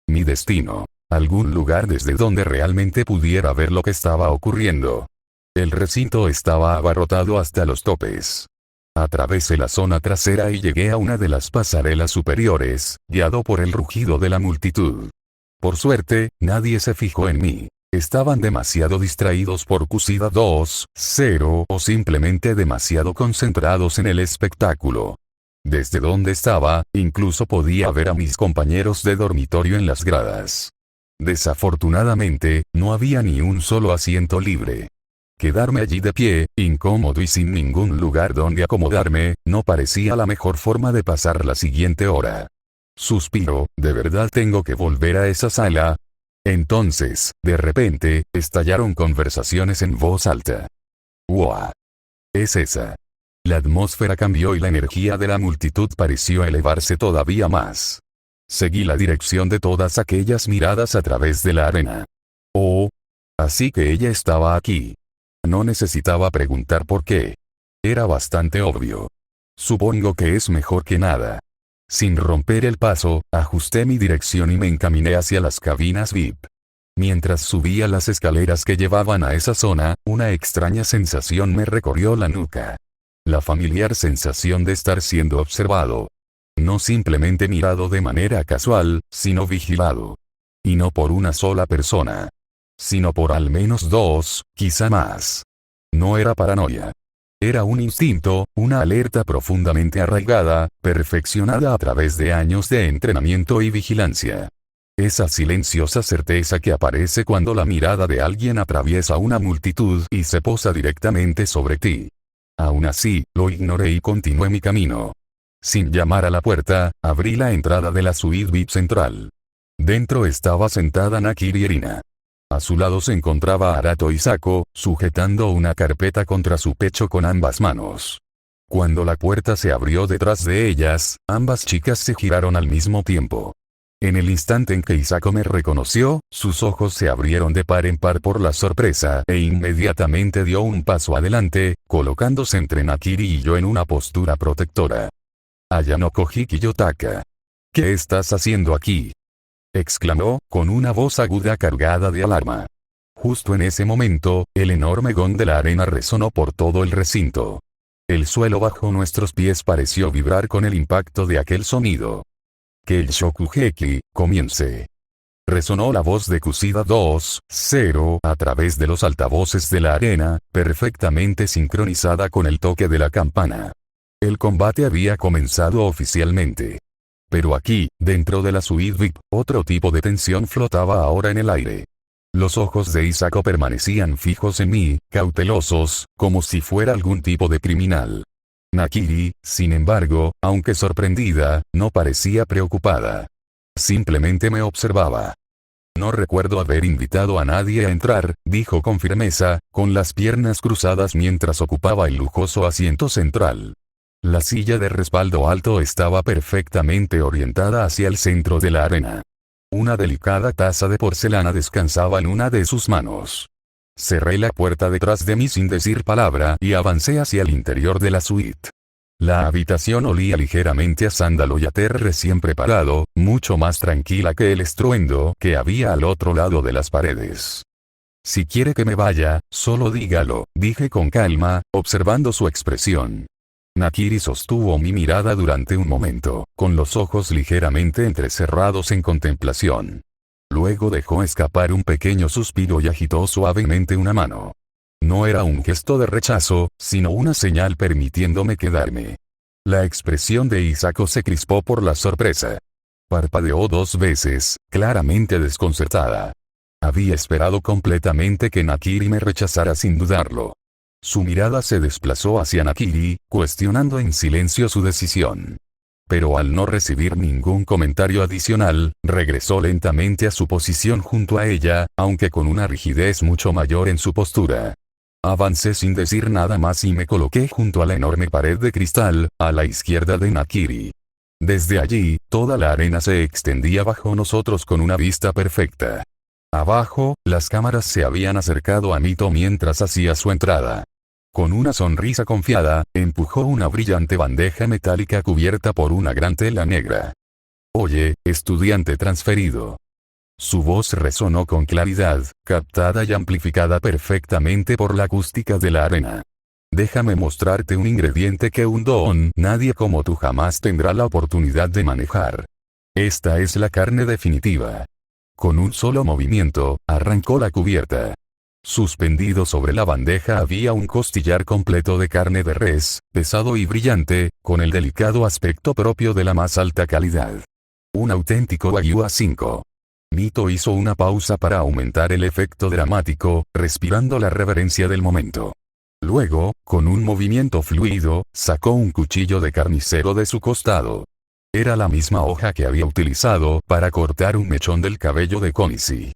Mi destino. Algún lugar desde donde realmente pudiera ver lo que estaba ocurriendo. El recinto estaba abarrotado hasta los topes. Atravesé la zona trasera y llegué a una de las pasarelas superiores, guiado por el rugido de la multitud. Por suerte, nadie se fijó en mí. Estaban demasiado distraídos por Kusida 2.0 o simplemente demasiado concentrados en el espectáculo. Desde donde estaba, incluso podía ver a mis compañeros de dormitorio en las gradas. Desafortunadamente, no había ni un solo asiento libre. Quedarme allí de pie, incómodo y sin ningún lugar donde acomodarme, no parecía la mejor forma de pasar la siguiente hora. Suspiro, ¿de verdad tengo que volver a esa sala? Entonces, de repente, estallaron conversaciones en voz alta. ¡Wow! Es esa. La atmósfera cambió y la energía de la multitud pareció elevarse todavía más. Seguí la dirección de todas aquellas miradas a través de la arena. Oh. Así que ella estaba aquí. No necesitaba preguntar por qué. Era bastante obvio. Supongo que es mejor que nada. Sin romper el paso, ajusté mi dirección y me encaminé hacia las cabinas VIP. Mientras subía las escaleras que llevaban a esa zona, una extraña sensación me recorrió la nuca. La familiar sensación de estar siendo observado. No simplemente mirado de manera casual, sino vigilado. Y no por una sola persona. Sino por al menos dos, quizá más. No era paranoia. Era un instinto, una alerta profundamente arraigada, perfeccionada a través de años de entrenamiento y vigilancia. Esa silenciosa certeza que aparece cuando la mirada de alguien atraviesa una multitud y se posa directamente sobre ti. Aún así, lo ignoré y continué mi camino. Sin llamar a la puerta, abrí la entrada de la suite VIP central. Dentro estaba sentada Nakiri Erina. A su lado se encontraba Arato Isako, sujetando una carpeta contra su pecho con ambas manos. Cuando la puerta se abrió detrás de ellas, ambas chicas se giraron al mismo tiempo. En el instante en que Isako me reconoció, sus ojos se abrieron de par en par por la sorpresa e inmediatamente dio un paso adelante, colocándose entre Nakiri y yo en una postura protectora. «Ayanoko Hikiyotaka. ¿Qué estás haciendo aquí?», exclamó, con una voz aguda cargada de alarma. Justo en ese momento, el enorme gong de la arena resonó por todo el recinto. El suelo bajo nuestros pies pareció vibrar con el impacto de aquel sonido. «Que el Shokugeki comience», resonó la voz de Kushida 2-0 a través de los altavoces de la arena, perfectamente sincronizada con el toque de la campana. El combate había comenzado oficialmente. Pero aquí, dentro de la suite VIP, otro tipo de tensión flotaba ahora en el aire. Los ojos de Isako permanecían fijos en mí, cautelosos, como si fuera algún tipo de criminal. Nakiri, sin embargo, aunque sorprendida, no parecía preocupada. Simplemente me observaba. «No recuerdo haber invitado a nadie a entrar», dijo con firmeza, con las piernas cruzadas mientras ocupaba el lujoso asiento central. La silla de respaldo alto estaba perfectamente orientada hacia el centro de la arena. Una delicada taza de porcelana descansaba en una de sus manos. Cerré la puerta detrás de mí sin decir palabra y avancé hacia el interior de la suite. La habitación olía ligeramente a sándalo y a té recién preparado, mucho más tranquila que el estruendo que había al otro lado de las paredes. «Si quiere que me vaya, solo dígalo», dije con calma, observando su expresión. Nakiri sostuvo mi mirada durante un momento, con los ojos ligeramente entrecerrados en contemplación. Luego dejó escapar un pequeño suspiro y agitó suavemente una mano. No era un gesto de rechazo, sino una señal permitiéndome quedarme. La expresión de Isako se crispó por la sorpresa. Parpadeó 2 veces, claramente desconcertada. Había esperado completamente que Nakiri me rechazara sin dudarlo. Su mirada se desplazó hacia Nakiri, cuestionando en silencio su decisión. Pero al no recibir ningún comentario adicional, regresó lentamente a su posición junto a ella, aunque con una rigidez mucho mayor en su postura. Avancé sin decir nada más y me coloqué junto a la enorme pared de cristal, a la izquierda de Nakiri. Desde allí, toda la arena se extendía bajo nosotros con una vista perfecta. Abajo, las cámaras se habían acercado a Mito mientras hacía su entrada. Con una sonrisa confiada, empujó una brillante bandeja metálica cubierta por una gran tela negra. «Oye, estudiante transferido». Su voz resonó con claridad, captada y amplificada perfectamente por la acústica de la arena. «Déjame mostrarte un ingrediente que un don nadie como tú jamás tendrá la oportunidad de manejar. Esta es la carne definitiva». Con un solo movimiento, arrancó la cubierta. Suspendido sobre la bandeja había un costillar completo de carne de res, pesado y brillante, con el delicado aspecto propio de la más alta calidad. Un auténtico Wagyu A5. Mito hizo una pausa para aumentar el efecto dramático, respirando la reverencia del momento. Luego, con un movimiento fluido, sacó un cuchillo de carnicero de su costado. Era la misma hoja que había utilizado para cortar un mechón del cabello de Konishi.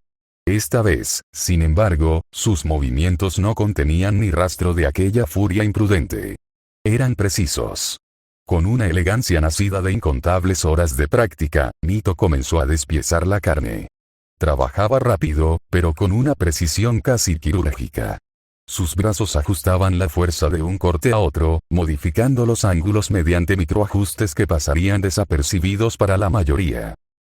Esta vez, sin embargo, sus movimientos no contenían ni rastro de aquella furia imprudente. Eran precisos. Con una elegancia nacida de incontables horas de práctica, Mito comenzó a despiezar la carne. Trabajaba rápido, pero con una precisión casi quirúrgica. Sus brazos ajustaban la fuerza de un corte a otro, modificando los ángulos mediante microajustes que pasarían desapercibidos para la mayoría.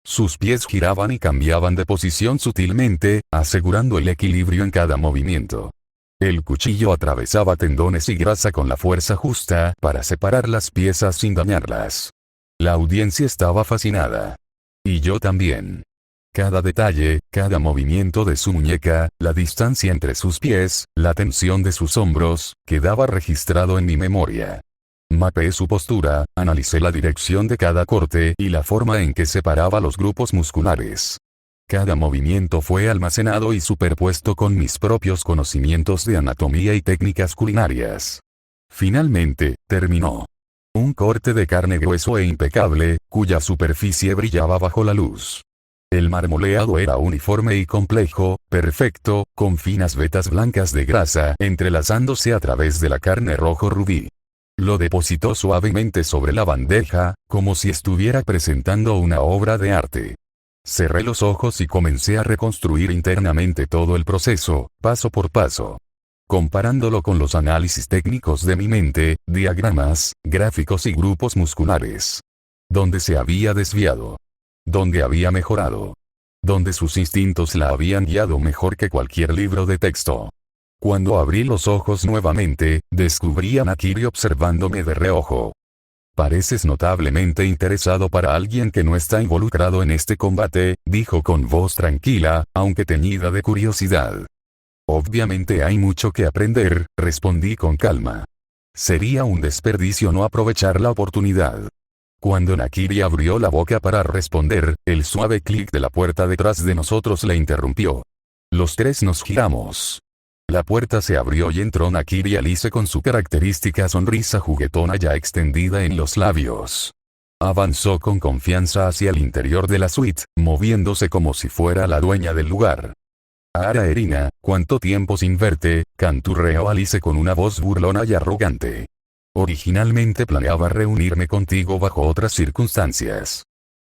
Sus pies giraban y cambiaban de posición sutilmente, asegurando el equilibrio en cada movimiento. El cuchillo atravesaba tendones y grasa con la fuerza justa para separar las piezas sin dañarlas. La audiencia estaba fascinada. Y yo también. Cada detalle, cada movimiento de su muñeca, la distancia entre sus pies, la tensión de sus hombros, quedaba registrado en mi memoria. Mapeé su postura, analicé la dirección de cada corte y la forma en que separaba los grupos musculares. Cada movimiento fue almacenado y superpuesto con mis propios conocimientos de anatomía y técnicas culinarias. Finalmente, terminó. Un corte de carne grueso e impecable, cuya superficie brillaba bajo la luz. El marmoleado era uniforme y complejo, perfecto, con finas vetas blancas de grasa entrelazándose a través de la carne rojo rubí. Lo depositó suavemente sobre la bandeja, como si estuviera presentando una obra de arte. Cerré los ojos y comencé a reconstruir internamente todo el proceso, paso por paso. Comparándolo con los análisis técnicos de mi mente, diagramas, gráficos y grupos musculares. Donde se había desviado. Donde había mejorado. Donde sus instintos la habían guiado mejor que cualquier libro de texto. Cuando abrí los ojos nuevamente, descubrí a Nakiri observándome de reojo. Pareces notablemente interesado para alguien que no está involucrado en este combate, dijo con voz tranquila, aunque teñida de curiosidad. Obviamente hay mucho que aprender, respondí con calma. Sería un desperdicio no aprovechar la oportunidad. Cuando Nakiri abrió la boca para responder, el suave clic de la puerta detrás de nosotros la interrumpió. Los tres nos giramos. La puerta se abrió y entró Nakiri Alice con su característica sonrisa juguetona ya extendida en los labios. Avanzó con confianza hacia el interior de la suite, moviéndose como si fuera la dueña del lugar. «Ara Erina, ¿cuánto tiempo sin verte?», canturreó Alice con una voz burlona y arrogante. «Originalmente planeaba reunirme contigo bajo otras circunstancias.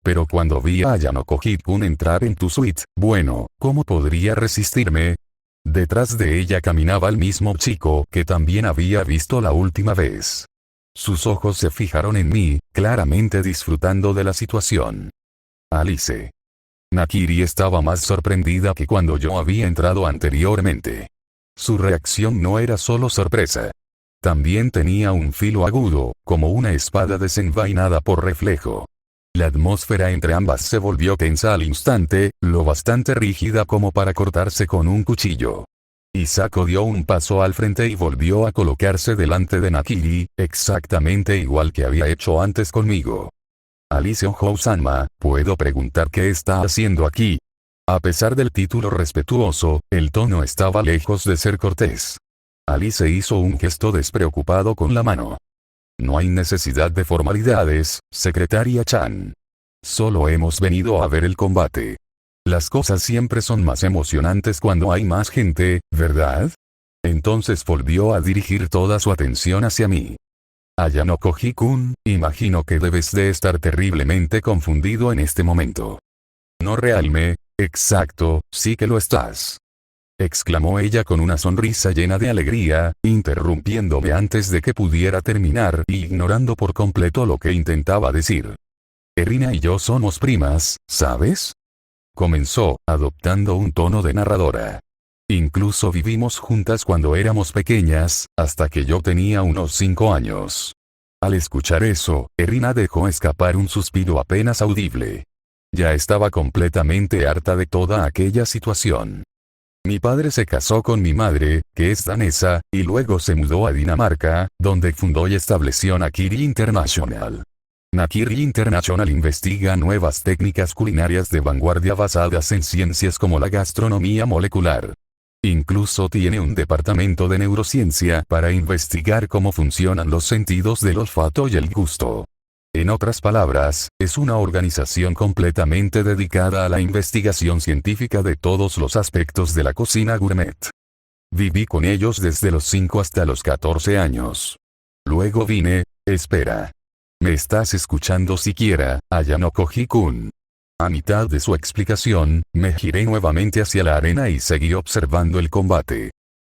Pero cuando vi a Ayanoko Hikun entrar en tu suite, bueno, ¿cómo podría resistirme?». Detrás de ella caminaba el mismo chico que también había visto la última vez. Sus ojos se fijaron en mí, claramente disfrutando de la situación. Alice. Nakiri estaba más sorprendida que cuando yo había entrado anteriormente. Su reacción no era solo sorpresa. También tenía un filo agudo, como una espada desenvainada por reflejo. La atmósfera entre ambas se volvió tensa al instante, lo bastante rígida como para cortarse con un cuchillo. Isako dio un paso al frente y volvió a colocarse delante de Nakiri, exactamente igual que había hecho antes conmigo. «Alice Ojo-sama, ¿puedo preguntar qué está haciendo aquí?». A pesar del título respetuoso, el tono estaba lejos de ser cortés. Alice hizo un gesto despreocupado con la mano. «No hay necesidad de formalidades, secretaria Chan. Solo hemos venido a ver el combate. Las cosas siempre son más emocionantes cuando hay más gente, ¿verdad?». Entonces volvió a dirigir toda su atención hacia mí. «Ayanoko Hikun, imagino que debes de estar terriblemente confundido en este momento». «No realmente, exacto, sí que lo estás», exclamó ella con una sonrisa llena de alegría, interrumpiéndome antes de que pudiera terminar y ignorando por completo lo que intentaba decir. «Erina y yo somos primas, ¿sabes?», comenzó, adoptando un tono de narradora. «Incluso vivimos juntas cuando éramos pequeñas, hasta que yo tenía unos 5 años». Al escuchar eso, Erina dejó escapar un suspiro apenas audible. Ya estaba completamente harta de toda aquella situación. Mi padre se casó con mi madre, que es danesa, y luego se mudó a Dinamarca, donde fundó y estableció Nakiri International. Nakiri International investiga nuevas técnicas culinarias de vanguardia basadas en ciencias como la gastronomía molecular. Incluso tiene un departamento de neurociencia para investigar cómo funcionan los sentidos del olfato y el gusto. En otras palabras, es una organización completamente dedicada a la investigación científica de todos los aspectos de la cocina gourmet. Viví con ellos desde los 5 hasta los 14 años. Luego vine, espera. ¿Me estás escuchando siquiera, Ayanoko Hikun? A mitad de su explicación, me giré nuevamente hacia la arena y seguí observando el combate.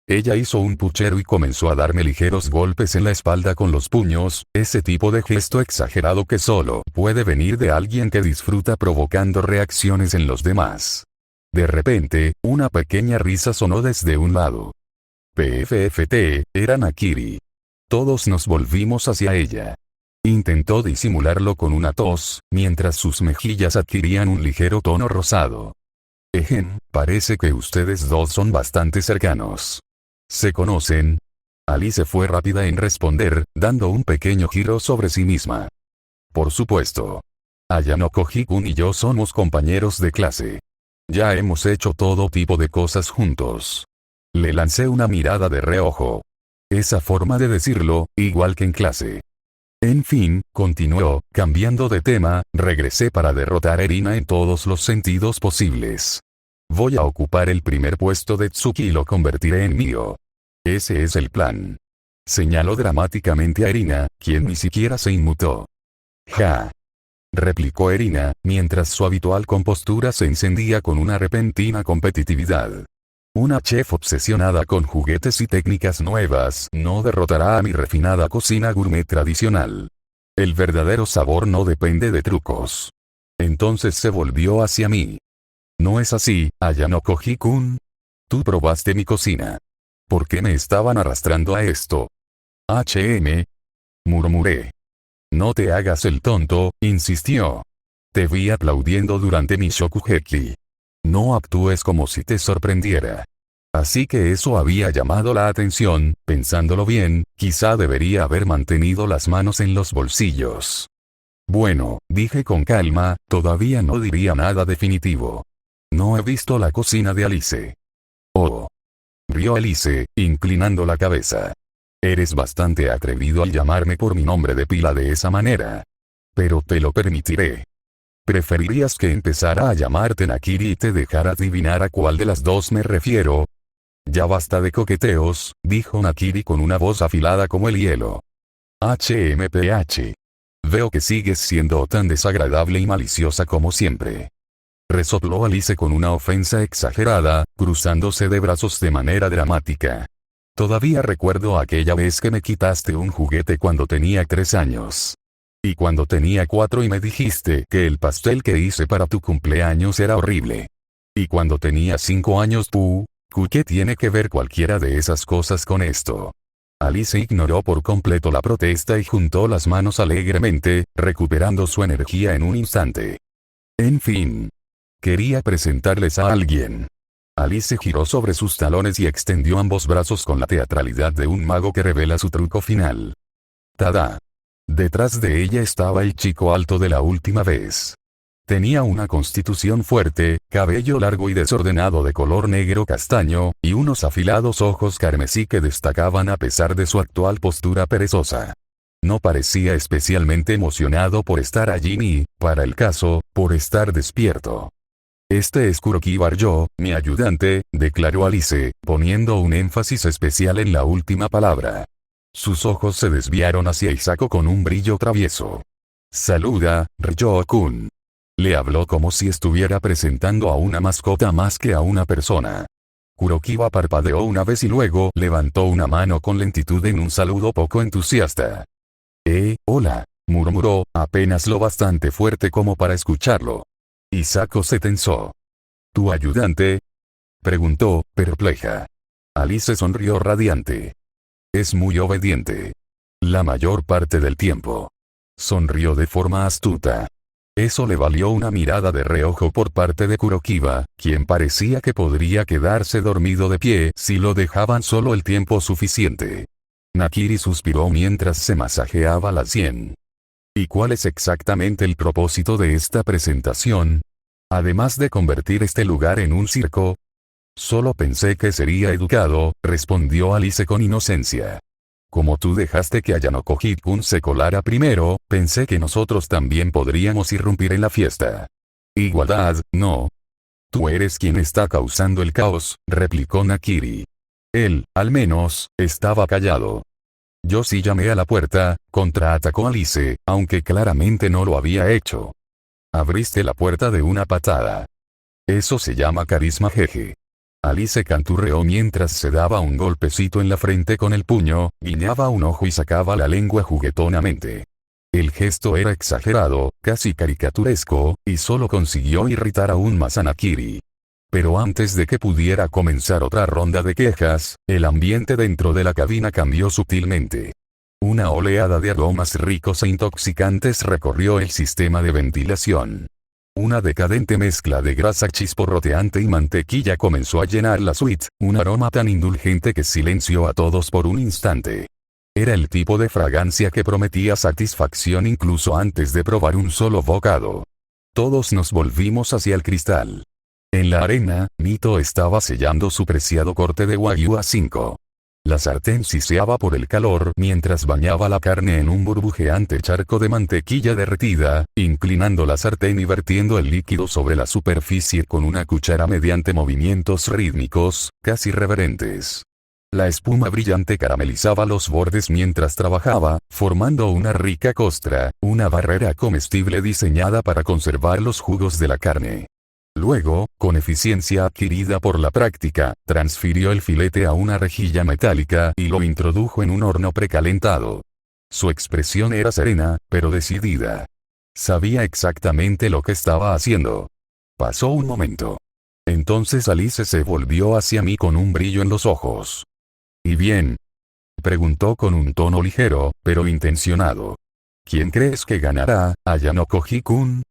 Ella hizo un puchero y comenzó a darme ligeros golpes en la espalda con los puños, ese tipo de gesto exagerado que solo puede venir de alguien que disfruta provocando reacciones en los demás. De repente, una pequeña risa sonó desde un lado. PFFT, era Nakiri. Todos nos volvimos hacia ella. Intentó disimularlo con una tos, mientras sus mejillas adquirían un ligero tono rosado. Parece que ustedes dos son bastante cercanos. ¿Se conocen? Alice fue rápida en responder, dando un pequeño giro sobre sí misma. Por supuesto. Ayanoko Hikun y yo somos compañeros de clase. Ya hemos hecho todo tipo de cosas juntos. Le lancé una mirada de reojo. Esa forma de decirlo, igual que en clase. En fin, continuó, cambiando de tema, regresé para derrotar a Erina en todos los sentidos posibles. Voy a ocupar el primer puesto de Tsuki y lo convertiré en mío. Ese es el plan. Señaló dramáticamente a Erina, quien ni siquiera se inmutó. Ja. Replicó Erina, mientras su habitual compostura se encendía con una repentina competitividad. Una chef obsesionada con juguetes y técnicas nuevas no derrotará a mi refinada cocina gourmet tradicional. El verdadero sabor no depende de trucos. Entonces se volvió hacia mí. ¿No es así, Ayanoko Hikun? Tú probaste mi cocina. ¿Por qué me estaban arrastrando a esto? Murmuré. No te hagas el tonto, insistió. Te vi aplaudiendo durante mi shokugeki. No actúes como si te sorprendiera. Así que eso había llamado la atención, pensándolo bien, quizá debería haber mantenido las manos en los bolsillos. Bueno, dije con calma, todavía no diría nada definitivo. No he visto la cocina de Alice. Oh. Rió Alice, inclinando la cabeza. Eres bastante atrevido al llamarme por mi nombre de pila de esa manera. Pero te lo permitiré. ¿Preferirías que empezara a llamarte Nakiri y te dejara adivinar a cuál de las dos me refiero? Ya basta de coqueteos, dijo Nakiri con una voz afilada como el hielo. HMPH. Veo que sigues siendo tan desagradable y maliciosa como siempre. Resopló Alice con una ofensa exagerada, cruzándose de brazos de manera dramática. Todavía recuerdo aquella vez que me quitaste un juguete cuando tenía 3 años. Y cuando tenía 4 y me dijiste que el pastel que hice para tu cumpleaños era horrible. Y cuando tenía 5 años ¿qué tiene que ver cualquiera de esas cosas con esto? Alice ignoró por completo la protesta y juntó las manos alegremente, recuperando su energía en un instante. En fin. Quería presentarles a alguien. Alice giró sobre sus talones y extendió ambos brazos con la teatralidad de un mago que revela su truco final. ¡Tada! Detrás de ella estaba el chico alto de la última vez. Tenía una constitución fuerte, cabello largo y desordenado de color negro castaño, y unos afilados ojos carmesí que destacaban a pesar de su actual postura perezosa. No parecía especialmente emocionado por estar allí ni, para el caso, por estar despierto. Este es Kuroki Baryo, mi ayudante, declaró Alice, poniendo un énfasis especial en la última palabra. Sus ojos se desviaron hacia Isako con un brillo travieso. Saluda, Ryo-kun. Le habló como si estuviera presentando a una mascota más que a una persona. Kurokiwa parpadeó una vez y luego levantó una mano con lentitud en un saludo poco entusiasta. Hola, murmuró, apenas lo bastante fuerte como para escucharlo. Isako se tensó. ¿Tu ayudante? Preguntó, perpleja. Alice sonrió radiante. Es muy obediente. La mayor parte del tiempo. Sonrió de forma astuta. Eso le valió una mirada de reojo por parte de Kurokiwa, quien parecía que podría quedarse dormido de pie si lo dejaban solo el tiempo suficiente. Nakiri suspiró mientras se masajeaba la sien. ¿Y cuál es exactamente el propósito de esta presentación? Además de convertir este lugar en un circo. Solo pensé que sería educado, respondió Alice con inocencia. Como tú dejaste que Ayanoko Hikun se colara primero, pensé que nosotros también podríamos irrumpir en la fiesta. Igualdad, ¿no? Tú eres quien está causando el caos, replicó Nakiri. Él, al menos, estaba callado. Yo sí llamé a la puerta, contraatacó Alice, aunque claramente no lo había hecho. Abriste la puerta de una patada. Eso se llama carisma, jeje. Alice canturreó mientras se daba un golpecito en la frente con el puño, guiñaba un ojo y sacaba la lengua juguetonamente. El gesto era exagerado, casi caricaturesco, y solo consiguió irritar aún más a Nakiri. Pero antes de que pudiera comenzar otra ronda de quejas, el ambiente dentro de la cabina cambió sutilmente. Una oleada de aromas ricos e intoxicantes recorrió el sistema de ventilación. Una decadente mezcla de grasa chisporroteante y mantequilla comenzó a llenar la suite, un aroma tan indulgente que silenció a todos por un instante. Era el tipo de fragancia que prometía satisfacción incluso antes de probar un solo bocado. Todos nos volvimos hacia el cristal. En la arena, Mito estaba sellando su preciado corte de Wagyu A5. La sartén siseaba por el calor mientras bañaba la carne en un burbujeante charco de mantequilla derretida, inclinando la sartén y vertiendo el líquido sobre la superficie con una cuchara mediante movimientos rítmicos, casi reverentes. La espuma brillante caramelizaba los bordes mientras trabajaba, formando una rica costra, una barrera comestible diseñada para conservar los jugos de la carne. Luego, con eficiencia adquirida por la práctica, transfirió el filete a una rejilla metálica y lo introdujo en un horno precalentado. Su expresión era serena, pero decidida. Sabía exactamente lo que estaba haciendo. Pasó un momento. Entonces Alice se volvió hacia mí con un brillo en los ojos. ¿Y bien?, preguntó con un tono ligero, pero intencionado. ¿Quién crees que ganará, Ayano Koji-kun?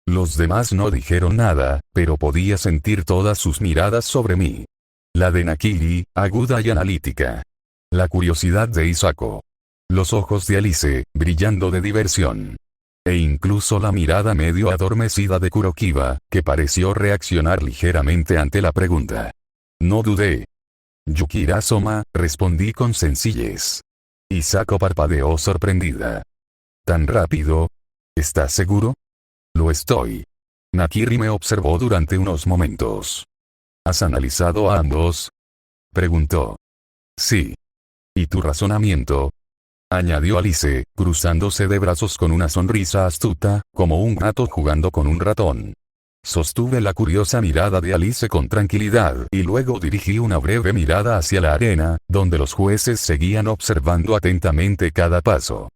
Los demás no dijeron nada, pero podía sentir todas sus miradas sobre mí. La de Nakiri, aguda y analítica. La curiosidad de Hisako. Los ojos de Alice, brillando de diversión. E incluso la mirada medio adormecida de Kurokiba, que pareció reaccionar ligeramente ante la pregunta. No dudé. Yukira-soma, respondí con sencillez. Hisako parpadeó sorprendida. ¿Tan rápido? ¿Estás seguro? Lo estoy. Nakiri me observó durante unos momentos. ¿Has analizado a ambos?, preguntó. Sí. ¿Y tu razonamiento?, añadió Alice, cruzándose de brazos con una sonrisa astuta, como un gato jugando con un ratón. Sostuve la curiosa mirada de Alice con tranquilidad y luego dirigí una breve mirada hacia la arena, donde los jueces seguían observando atentamente cada paso.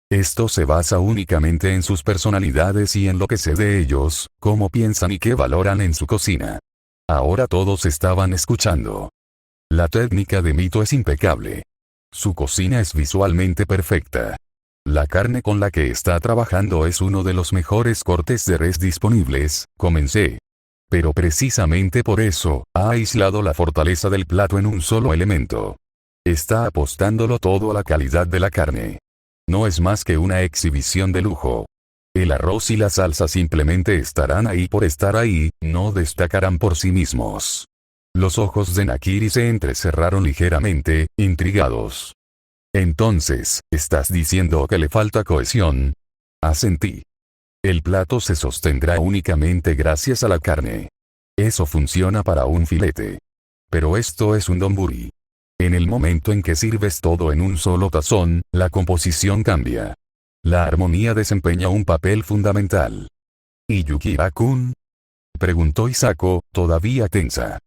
Esto se basa únicamente en sus personalidades y en lo que sé de ellos, cómo piensan y qué valoran en su cocina. Ahora todos estaban escuchando. La técnica de Mito es impecable. Su cocina es visualmente perfecta. La carne con la que está trabajando es uno de los mejores cortes de res disponibles, comencé. Pero precisamente por eso, ha aislado la fortaleza del plato en un solo elemento. Está apostándolo todo a la calidad de la carne. No es más que una exhibición de lujo. El arroz y la salsa simplemente estarán ahí por estar ahí, no destacarán por sí mismos. Los ojos de Nakiri se entrecerraron ligeramente, intrigados. Entonces, ¿estás diciendo que le falta cohesión? Asentí. El plato se sostendrá únicamente gracias a la carne. Eso funciona para un filete. Pero esto es un donburi. En el momento en que sirves todo en un solo tazón, la composición cambia. La armonía desempeña un papel fundamental. ¿Y Yukira-kun?, preguntó Hisako, todavía tensa.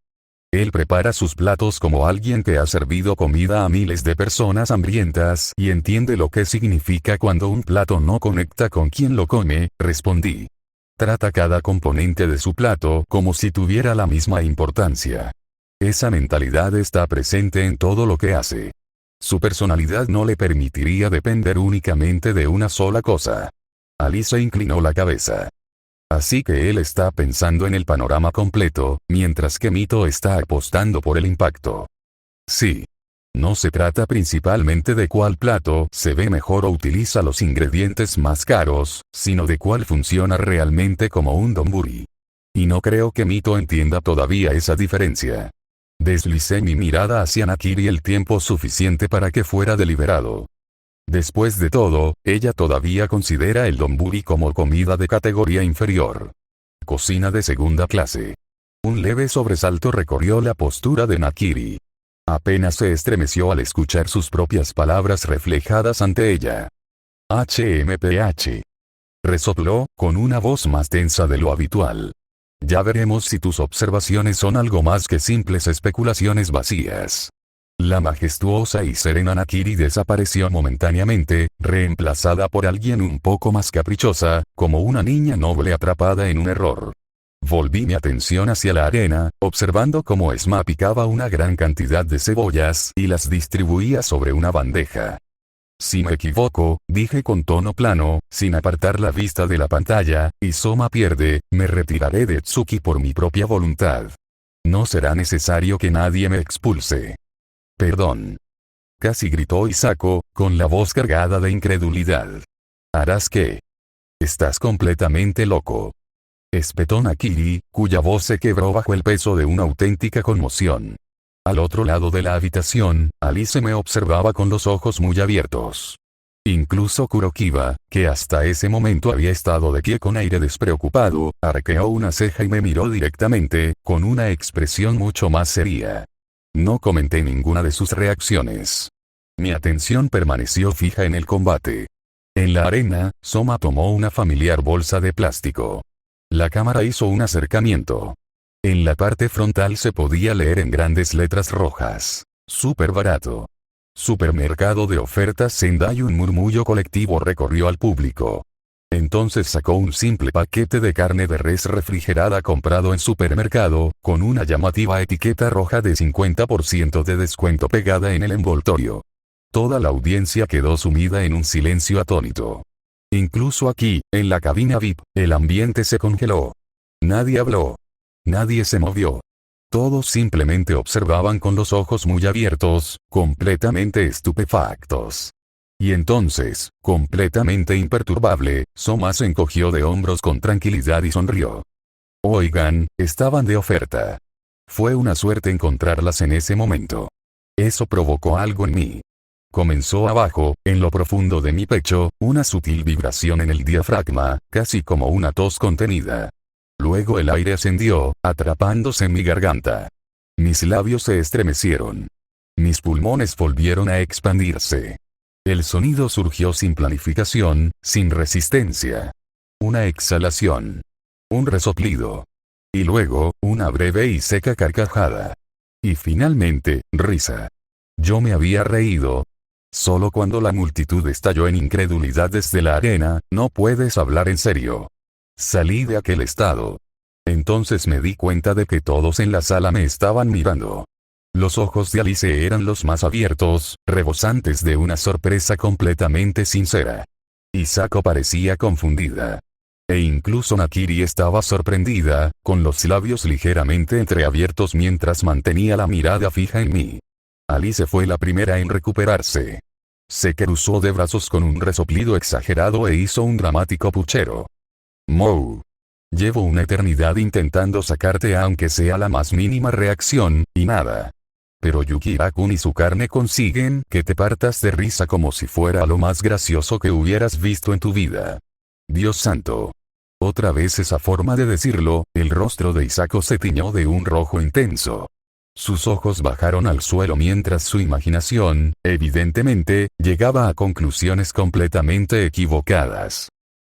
Él prepara sus platos como alguien que ha servido comida a miles de personas hambrientas y entiende lo que significa cuando un plato no conecta con quien lo come, respondí. Trata cada componente de su plato como si tuviera la misma importancia. Esa mentalidad está presente en todo lo que hace. Su personalidad no le permitiría depender únicamente de una sola cosa. Alice inclinó la cabeza. Así que él está pensando en el panorama completo, mientras que Mito está apostando por el impacto. Sí. No se trata principalmente de cuál plato se ve mejor o utiliza los ingredientes más caros, sino de cuál funciona realmente como un donburi. Y no creo que Mito entienda todavía esa diferencia. Deslicé mi mirada hacia Nakiri el tiempo suficiente para que fuera deliberado. Después de todo, ella todavía considera el donburi como comida de categoría inferior. Cocina de segunda clase. Un leve sobresalto recorrió la postura de Nakiri. Apenas se estremeció al escuchar sus propias palabras reflejadas ante ella. HMPH. Resopló, con una voz más tensa de lo habitual. Ya veremos si tus observaciones son algo más que simples especulaciones vacías. La majestuosa y serena Nakiri desapareció momentáneamente, reemplazada por alguien un poco más caprichosa, como una niña noble atrapada en un error. Volví mi atención hacia la arena, observando cómo Esma picaba una gran cantidad de cebollas y las distribuía sobre una bandeja. Si me equivoco, dije con tono plano, sin apartar la vista de la pantalla, y Soma pierde, me retiraré de Tsuki por mi propia voluntad. No será necesario que nadie me expulse. Perdón. Casi gritó Hisako, con la voz cargada de incredulidad. ¿Harás qué? Estás completamente loco. espetó Nakiri, cuya voz se quebró bajo el peso de una auténtica conmoción. Al otro lado de la habitación, Alice me observaba con los ojos muy abiertos. Incluso Kurokiwa, que hasta ese momento había estado de pie con aire despreocupado, arqueó una ceja y me miró directamente, con una expresión mucho más seria. No comenté ninguna de sus reacciones. Mi atención permaneció fija en el combate. En la arena, Soma tomó una familiar bolsa de plástico. La cámara hizo un acercamiento. En la parte frontal se podía leer en grandes letras rojas: súper barato. Supermercado de ofertas Sendai. Y un murmullo colectivo recorrió al público. Entonces sacó un simple paquete de carne de res refrigerada comprado en supermercado, con una llamativa etiqueta roja de 50% de descuento pegada en el envoltorio. Toda la audiencia quedó sumida en un silencio atónito. Incluso aquí, en la cabina VIP, el ambiente se congeló. Nadie habló. Nadie se movió. Todos simplemente observaban con los ojos muy abiertos, completamente estupefactos. Y entonces, completamente imperturbable, Soma se encogió de hombros con tranquilidad y sonrió. Oigan, estaban de oferta. Fue una suerte encontrarlas en ese momento. Eso provocó algo en mí. Comenzó abajo, en lo profundo de mi pecho, una sutil vibración en el diafragma, casi como una tos contenida. Luego el aire ascendió, atrapándose en mi garganta. Mis labios se estremecieron. Mis pulmones volvieron a expandirse. El sonido surgió sin planificación, sin resistencia. Una exhalación. Un resoplido. Y luego, una breve y seca carcajada. Y finalmente, risa. Yo me había reído. Solo cuando la multitud estalló en incredulidad desde la arena, no puedes hablar en serio. Salí de aquel estado. Entonces me di cuenta de que todos en la sala me estaban mirando. Los ojos de Alice eran los más abiertos, rebosantes de una sorpresa completamente sincera. Isako parecía confundida. E incluso Nakiri estaba sorprendida, con los labios ligeramente entreabiertos mientras mantenía la mirada fija en mí. Alice fue la primera en recuperarse. Se cruzó de brazos con un resoplido exagerado e hizo un dramático puchero. Mou. Llevo una eternidad intentando sacarte aunque sea la más mínima reacción, y nada. Pero Yukira-kun y su carne consiguen que te partas de risa como si fuera lo más gracioso que hubieras visto en tu vida. Dios santo. Otra vez esa forma de decirlo, el rostro de Isako se tiñó de un rojo intenso. Sus ojos bajaron al suelo mientras su imaginación, evidentemente, llegaba a conclusiones completamente equivocadas.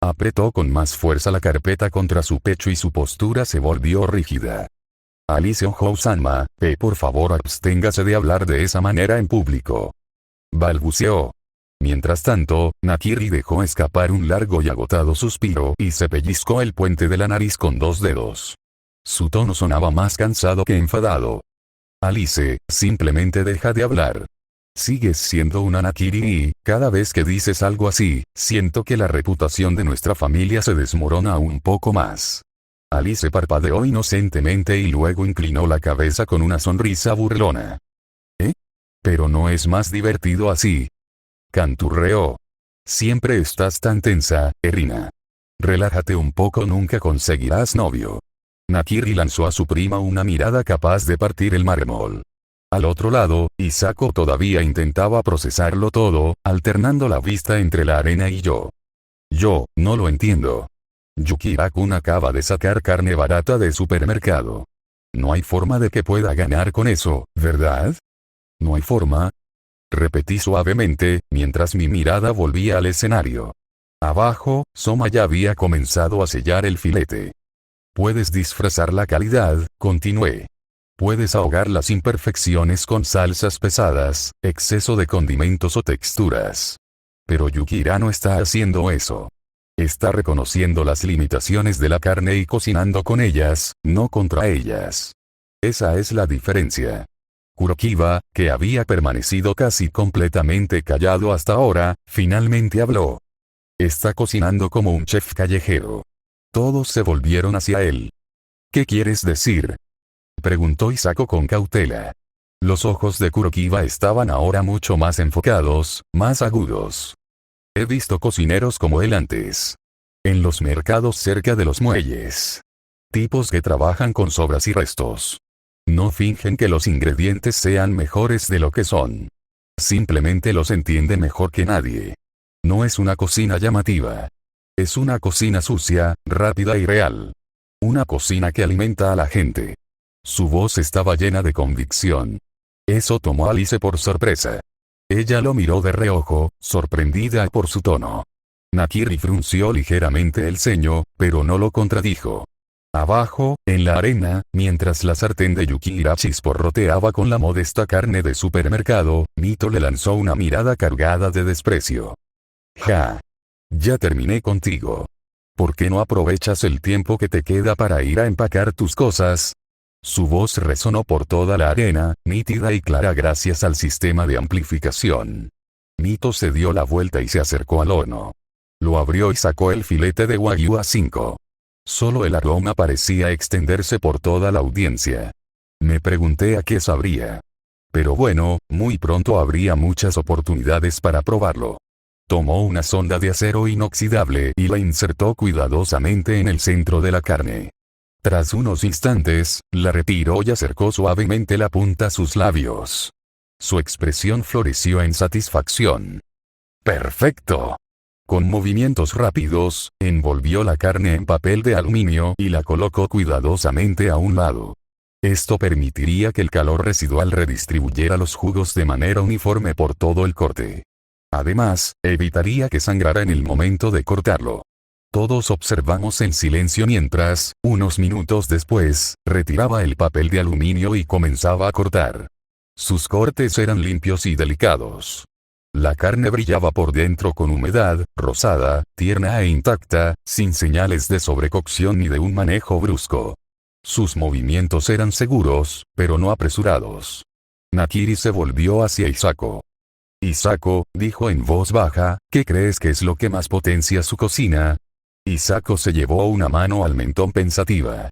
Apretó con más fuerza la carpeta contra su pecho y su postura se volvió rígida. Alice Ojo-sama, por favor absténgase de hablar de esa manera en público. Balbuceó. Mientras tanto, Nakiri dejó escapar un largo y agotado suspiro y se pellizcó el puente de la nariz con 2 dedos. Su tono sonaba más cansado que enfadado. Alice, simplemente deja de hablar. Sigues siendo una Nakiri y, cada vez que dices algo así, siento que la reputación de nuestra familia se desmorona un poco más. Alice parpadeó inocentemente y luego inclinó la cabeza con una sonrisa burlona. Pero no es más divertido así. Canturreó. Siempre estás tan tensa, Erina. Relájate un poco, nunca conseguirás novio. Nakiri lanzó a su prima una mirada capaz de partir el mármol. Al otro lado, Isako todavía intentaba procesarlo todo, alternando la vista entre la arena y yo. Yo, no lo entiendo. Yukira-kun acaba de sacar carne barata de supermercado. No hay forma de que pueda ganar con eso, ¿verdad? ¿No hay forma? Repetí suavemente, mientras mi mirada volvía al escenario. Abajo, Soma ya había comenzado a sellar el filete. Puedes disfrazar la calidad, continué. Puedes ahogar las imperfecciones con salsas pesadas, exceso de condimentos o texturas. Pero Yukira no está haciendo eso. Está reconociendo las limitaciones de la carne y cocinando con ellas, no contra ellas. Esa es la diferencia. Kurokiwa, que había permanecido casi completamente callado hasta ahora, finalmente habló. Está cocinando como un chef callejero. Todos se volvieron hacia él. ¿Qué quieres decir?, preguntó Isako con cautela. Los ojos de Kurokiwa estaban ahora mucho más enfocados, más agudos. He visto cocineros como él antes. En los mercados cerca de los muelles. Tipos que trabajan con sobras y restos. No fingen que los ingredientes sean mejores de lo que son. Simplemente los entiende mejor que nadie. No es una cocina llamativa. Es una cocina sucia, rápida y real. Una cocina que alimenta a la gente. Su voz estaba llena de convicción. Eso tomó a Alice por sorpresa. Ella lo miró de reojo, sorprendida por su tono. Nakiri frunció ligeramente el ceño, pero no lo contradijo. Abajo, en la arena, mientras la sartén de Yukihira chisporroteaba con la modesta carne de supermercado, Mito le lanzó una mirada cargada de desprecio. Ja. Ya terminé contigo. ¿Por qué no aprovechas el tiempo que te queda para ir a empacar tus cosas? Su voz resonó por toda la arena, nítida y clara gracias al sistema de amplificación. Mito se dio la vuelta y se acercó al horno. Lo abrió y sacó el filete de Wagyu A5. Solo el aroma parecía extenderse por toda la audiencia. Me pregunté a qué sabría. Pero bueno, muy pronto habría muchas oportunidades para probarlo. Tomó una sonda de acero inoxidable y la insertó cuidadosamente en el centro de la carne. Tras unos instantes, la retiró y acercó suavemente la punta a sus labios. Su expresión floreció en satisfacción. ¡Perfecto! Con movimientos rápidos, envolvió la carne en papel de aluminio y la colocó cuidadosamente a un lado. Esto permitiría que el calor residual redistribuyera los jugos de manera uniforme por todo el corte. Además, evitaría que sangrara en el momento de cortarlo. Todos observamos en silencio mientras, unos minutos después, retiraba el papel de aluminio y comenzaba a cortar. Sus cortes eran limpios y delicados. La carne brillaba por dentro con humedad, rosada, tierna e intacta, sin señales de sobrecocción ni de un manejo brusco. Sus movimientos eran seguros, pero no apresurados. Nakiri se volvió hacia Isako. Isako, dijo en voz baja, ¿qué crees que es lo que más potencia su cocina? Isako se llevó una mano al mentón pensativa.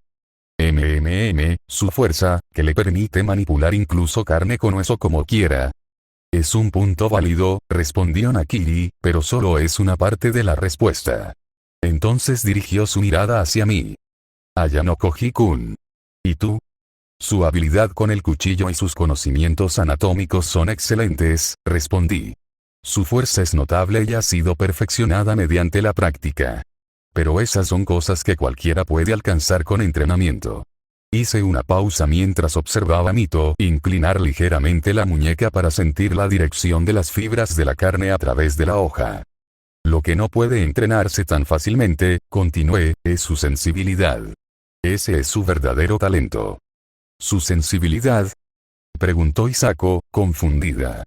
Su fuerza, que le permite manipular incluso carne con hueso como quiera. Es un punto válido, respondió Nakiri, pero solo es una parte de la respuesta. Entonces dirigió su mirada hacia mí. Ayano Koji-kun. ¿Y tú? Su habilidad con el cuchillo y sus conocimientos anatómicos son excelentes, respondí. Su fuerza es notable y ha sido perfeccionada mediante la práctica. Pero esas son cosas que cualquiera puede alcanzar con entrenamiento. Hice una pausa mientras observaba a Mito inclinar ligeramente la muñeca para sentir la dirección de las fibras de la carne a través de la hoja. Lo que no puede entrenarse tan fácilmente, continué, es su sensibilidad. Ese es su verdadero talento. ¿Su sensibilidad? Preguntó Isako, confundida.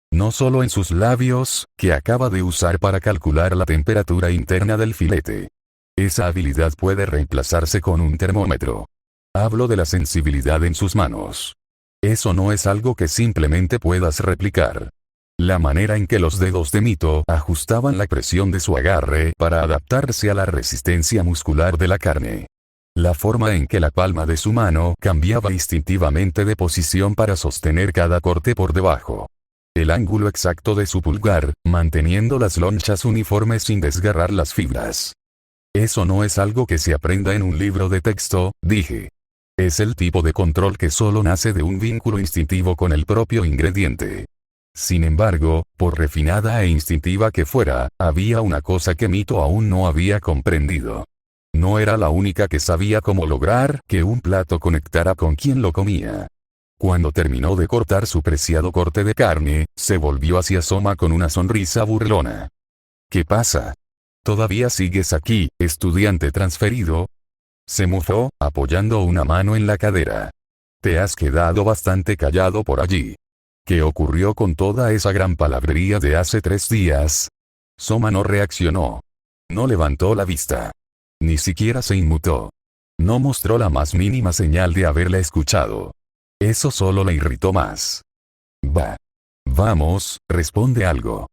No solo en sus labios, que acaba de usar para calcular la temperatura interna del filete. Esa habilidad puede reemplazarse con un termómetro. Hablo de la sensibilidad en sus manos. Eso no es algo que simplemente puedas replicar. La manera en que los dedos de Mito ajustaban la presión de su agarre para adaptarse a la resistencia muscular de la carne. La forma en que la palma de su mano cambiaba instintivamente de posición para sostener cada corte por debajo. El ángulo exacto de su pulgar, manteniendo las lonchas uniformes sin desgarrar las fibras. Eso no es algo que se aprenda en un libro de texto, dije. Es el tipo de control que solo nace de un vínculo instintivo con el propio ingrediente. Sin embargo, por refinada e instintiva que fuera, había una cosa que Mito aún no había comprendido. No era la única que sabía cómo lograr que un plato conectara con quien lo comía. Cuando terminó de cortar su preciado corte de carne, se volvió hacia Soma con una sonrisa burlona. ¿Qué pasa? ¿Todavía sigues aquí, estudiante transferido? Se mofó, apoyando una mano en la cadera. Te has quedado bastante callado por allí. ¿Qué ocurrió con toda esa gran palabrería de hace 3 días? Soma no reaccionó. No levantó la vista. Ni siquiera se inmutó. No mostró la más mínima señal de haberla escuchado. Eso solo le irritó más. Va. Vamos, responde algo.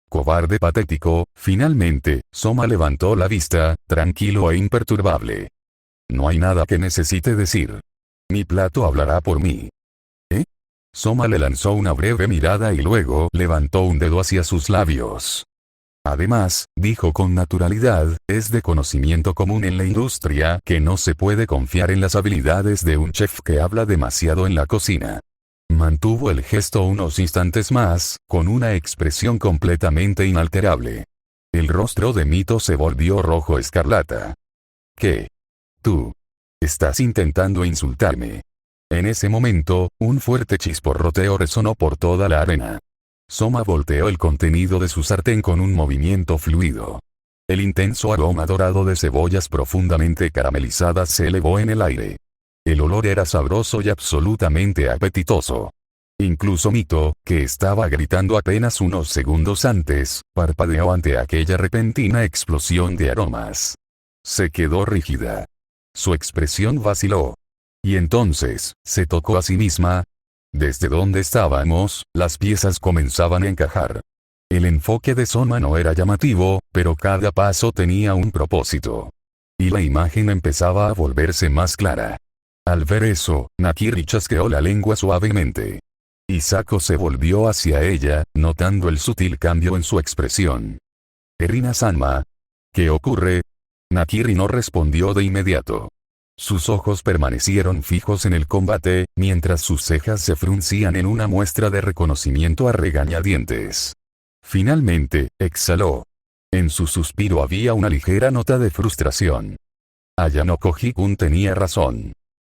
Cobarde patético, finalmente, Soma levantó la vista, tranquilo e imperturbable. No hay nada que necesite decir. Mi plato hablará por mí. ¿Eh? Soma le lanzó una breve mirada y luego levantó un dedo hacia sus labios. Además, dijo con naturalidad, es de conocimiento común en la industria que no se puede confiar en las habilidades de un chef que habla demasiado en la cocina. Mantuvo el gesto unos instantes más, con una expresión completamente inalterable. El rostro de Mito se volvió rojo escarlata. ¿Qué? ¿Tú? ¿Estás intentando insultarme? En ese momento, un fuerte chisporroteo resonó por toda la arena. Soma volteó el contenido de su sartén con un movimiento fluido. El intenso aroma dorado de cebollas profundamente caramelizadas se elevó en el aire. El olor era sabroso y absolutamente apetitoso. Incluso Mito, que estaba gritando apenas unos segundos antes, parpadeó ante aquella repentina explosión de aromas. Se quedó rígida. Su expresión vaciló. Y entonces, se tocó a sí misma. Desde donde estábamos, las piezas comenzaban a encajar. El enfoque de Soma no era llamativo, pero cada paso tenía un propósito. Y la imagen empezaba a volverse más clara. Al ver eso, Nakiri chasqueó la lengua suavemente. Hisako se volvió hacia ella, notando el sutil cambio en su expresión. Erina-sanma. ¿Qué ocurre? Nakiri no respondió de inmediato. Sus ojos permanecieron fijos en el combate, mientras sus cejas se fruncían en una muestra de reconocimiento a regañadientes. Finalmente, exhaló. En su suspiro había una ligera nota de frustración. Ayano Koji-kun tenía razón.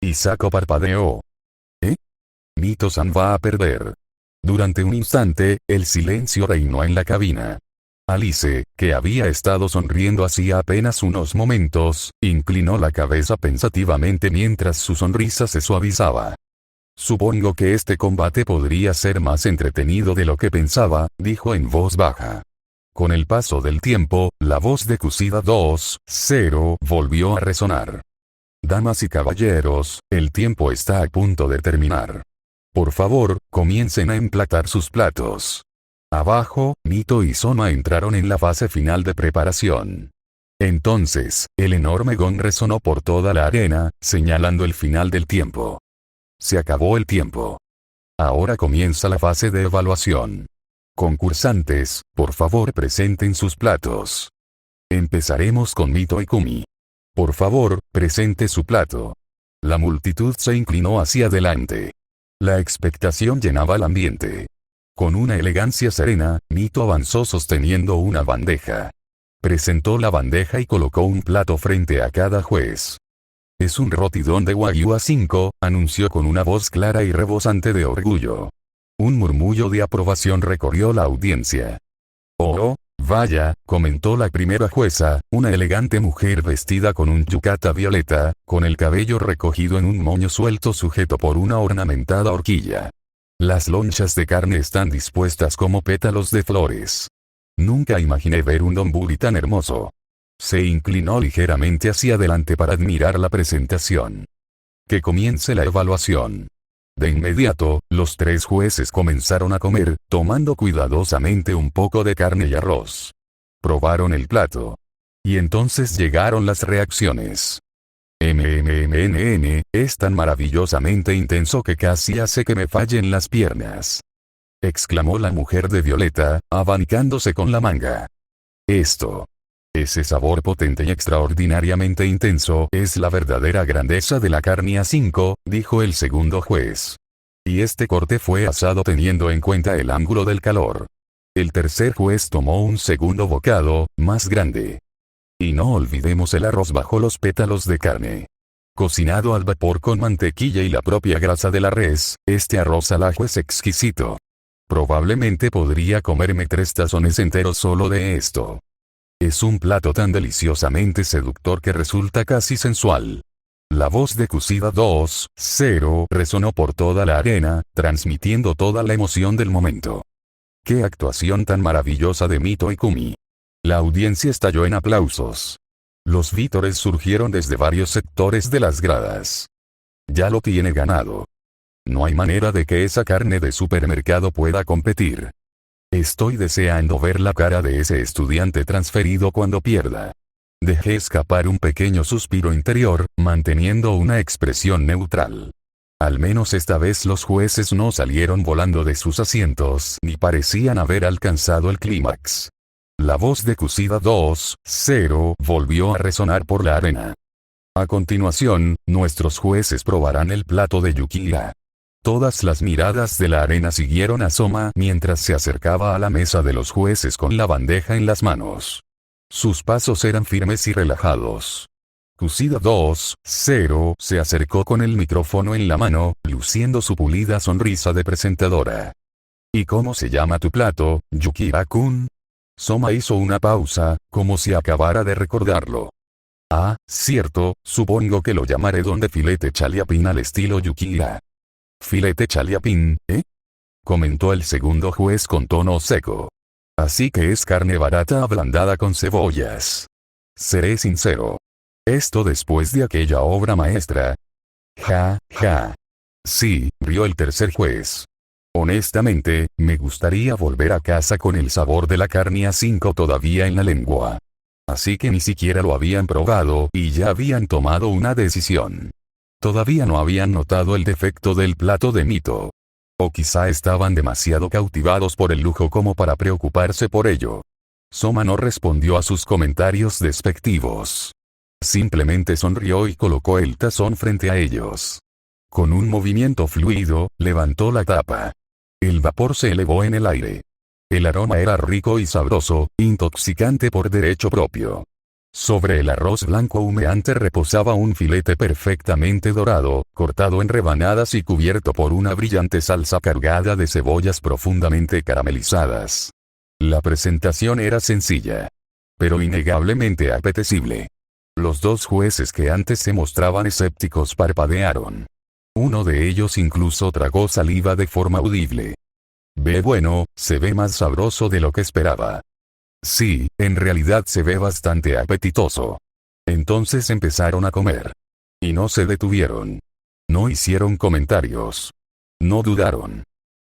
Hisako parpadeó. ¿Eh? Mito-san va a perder. Durante un instante, el silencio reinó en la cabina. Alice, que había estado sonriendo hacía apenas unos momentos, inclinó la cabeza pensativamente mientras su sonrisa se suavizaba. Supongo que este combate podría ser más entretenido de lo que pensaba, dijo en voz baja. Con el paso del tiempo, la voz de Kushida 2-0 volvió a resonar. Damas y caballeros, el tiempo está a punto de terminar. Por favor, comiencen a emplatar sus platos. Abajo, Mito y Soma entraron en la fase final de preparación. Entonces, el enorme gong resonó por toda la arena, señalando el final del tiempo. Se acabó el tiempo. Ahora comienza la fase de evaluación. Concursantes, por favor presenten sus platos. Empezaremos con Mito y Kumi. Por favor, presente su plato. La multitud se inclinó hacia adelante. La expectación llenaba el ambiente. Con una elegancia serena, Mito avanzó sosteniendo una bandeja. Presentó la bandeja y colocó un plato frente a cada juez. Es un rotidón de Wagyu A5, anunció con una voz clara y rebosante de orgullo. Un murmullo de aprobación recorrió la audiencia. Oh, vaya, comentó la primera jueza, una elegante mujer vestida con un yukata violeta, con el cabello recogido en un moño suelto sujeto por una ornamentada horquilla. Las lonchas de carne están dispuestas como pétalos de flores. Nunca imaginé ver un donburi tan hermoso. Se inclinó ligeramente hacia adelante para admirar la presentación. Que comience la evaluación. De inmediato, los tres jueces comenzaron a comer, tomando cuidadosamente un poco de carne y arroz. Probaron el plato. Y entonces llegaron las reacciones. Es tan maravillosamente intenso que casi hace que me fallen las piernas. Exclamó la mujer de violeta, abanicándose con la manga. Ese sabor potente y extraordinariamente intenso es la verdadera grandeza de la carne A5, dijo el segundo juez. Y este corte fue asado teniendo en cuenta el ángulo del calor. El tercer juez tomó un segundo bocado, más grande. Y no olvidemos el arroz bajo los pétalos de carne. Cocinado al vapor con mantequilla y la propia grasa de la res, este arroz al ajo es exquisito. Probablemente podría comerme 3 tazones enteros solo de esto. Es un plato tan deliciosamente seductor que resulta casi sensual. La voz de Kushida 2-0 resonó por toda la arena, transmitiendo toda la emoción del momento. ¡Qué actuación tan maravillosa de Mito y Kumi! La audiencia estalló en aplausos. Los vítores surgieron desde varios sectores de las gradas. Ya lo tiene ganado. No hay manera de que esa carne de supermercado pueda competir. Estoy deseando ver la cara de ese estudiante transferido cuando pierda. Dejé escapar un pequeño suspiro interior, manteniendo una expresión neutral. Al menos esta vez los jueces no salieron volando de sus asientos ni parecían haber alcanzado el clímax. La voz de Kusida 2-0 volvió a resonar por la arena. A continuación, nuestros jueces probarán el plato de Yukira. Todas las miradas de la arena siguieron a Soma mientras se acercaba a la mesa de los jueces con la bandeja en las manos. Sus pasos eran firmes y relajados. Kusida 2-0 se acercó con el micrófono en la mano, luciendo su pulida sonrisa de presentadora. ¿Y cómo se llama tu plato, Yukira-kun? Soma hizo una pausa, como si acabara de recordarlo. Ah, cierto, supongo que lo llamaré don de filete chaliapín al estilo Yukira. ¿Filete chaliapín, comentó el segundo juez con tono seco. Así que es carne barata ablandada con cebollas. Seré sincero. Esto después de aquella obra maestra. Ja, ja. Sí, rió el tercer juez. Honestamente, me gustaría volver a casa con el sabor de la carne A5 todavía en la lengua. Así que ni siquiera lo habían probado y ya habían tomado una decisión. Todavía no habían notado el defecto del plato de Mito. O quizá estaban demasiado cautivados por el lujo como para preocuparse por ello. Soma no respondió a sus comentarios despectivos. Simplemente sonrió y colocó el tazón frente a ellos. Con un movimiento fluido, levantó la tapa. El vapor se elevó en el aire. El aroma era rico y sabroso, intoxicante por derecho propio. Sobre el arroz blanco humeante reposaba un filete perfectamente dorado, cortado en rebanadas y cubierto por una brillante salsa cargada de cebollas profundamente caramelizadas. La presentación era sencilla, pero innegablemente apetecible. Los dos jueces que antes se mostraban escépticos parpadearon. Uno de ellos incluso tragó saliva de forma audible. Bueno, se ve más sabroso de lo que esperaba. Sí, en realidad se ve bastante apetitoso. Entonces empezaron a comer. Y no se detuvieron. No hicieron comentarios. No dudaron.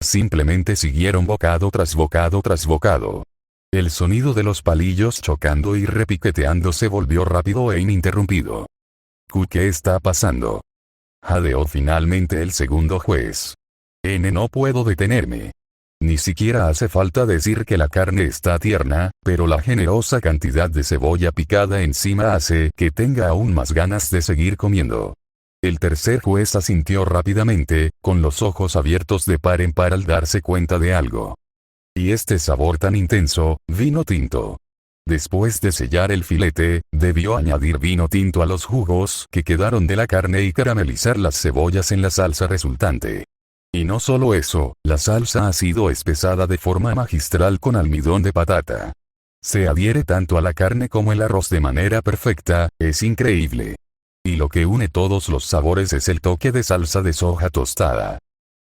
Simplemente siguieron bocado tras bocado tras bocado. El sonido de los palillos chocando y repiqueteando se volvió rápido e ininterrumpido. ¿Qué está pasando? Jadeó finalmente el segundo juez. No puedo detenerme. Ni siquiera hace falta decir que la carne está tierna, pero la generosa cantidad de cebolla picada encima hace que tenga aún más ganas de seguir comiendo. El tercer juez asintió rápidamente, con los ojos abiertos de par en par al darse cuenta de algo. Y este sabor tan intenso, vino tinto. Después de sellar el filete, debió añadir vino tinto a los jugos que quedaron de la carne y caramelizar las cebollas en la salsa resultante. Y no solo eso, la salsa ha sido espesada de forma magistral con almidón de patata. Se adhiere tanto a la carne como el arroz de manera perfecta, es increíble. Y lo que une todos los sabores es el toque de salsa de soja tostada.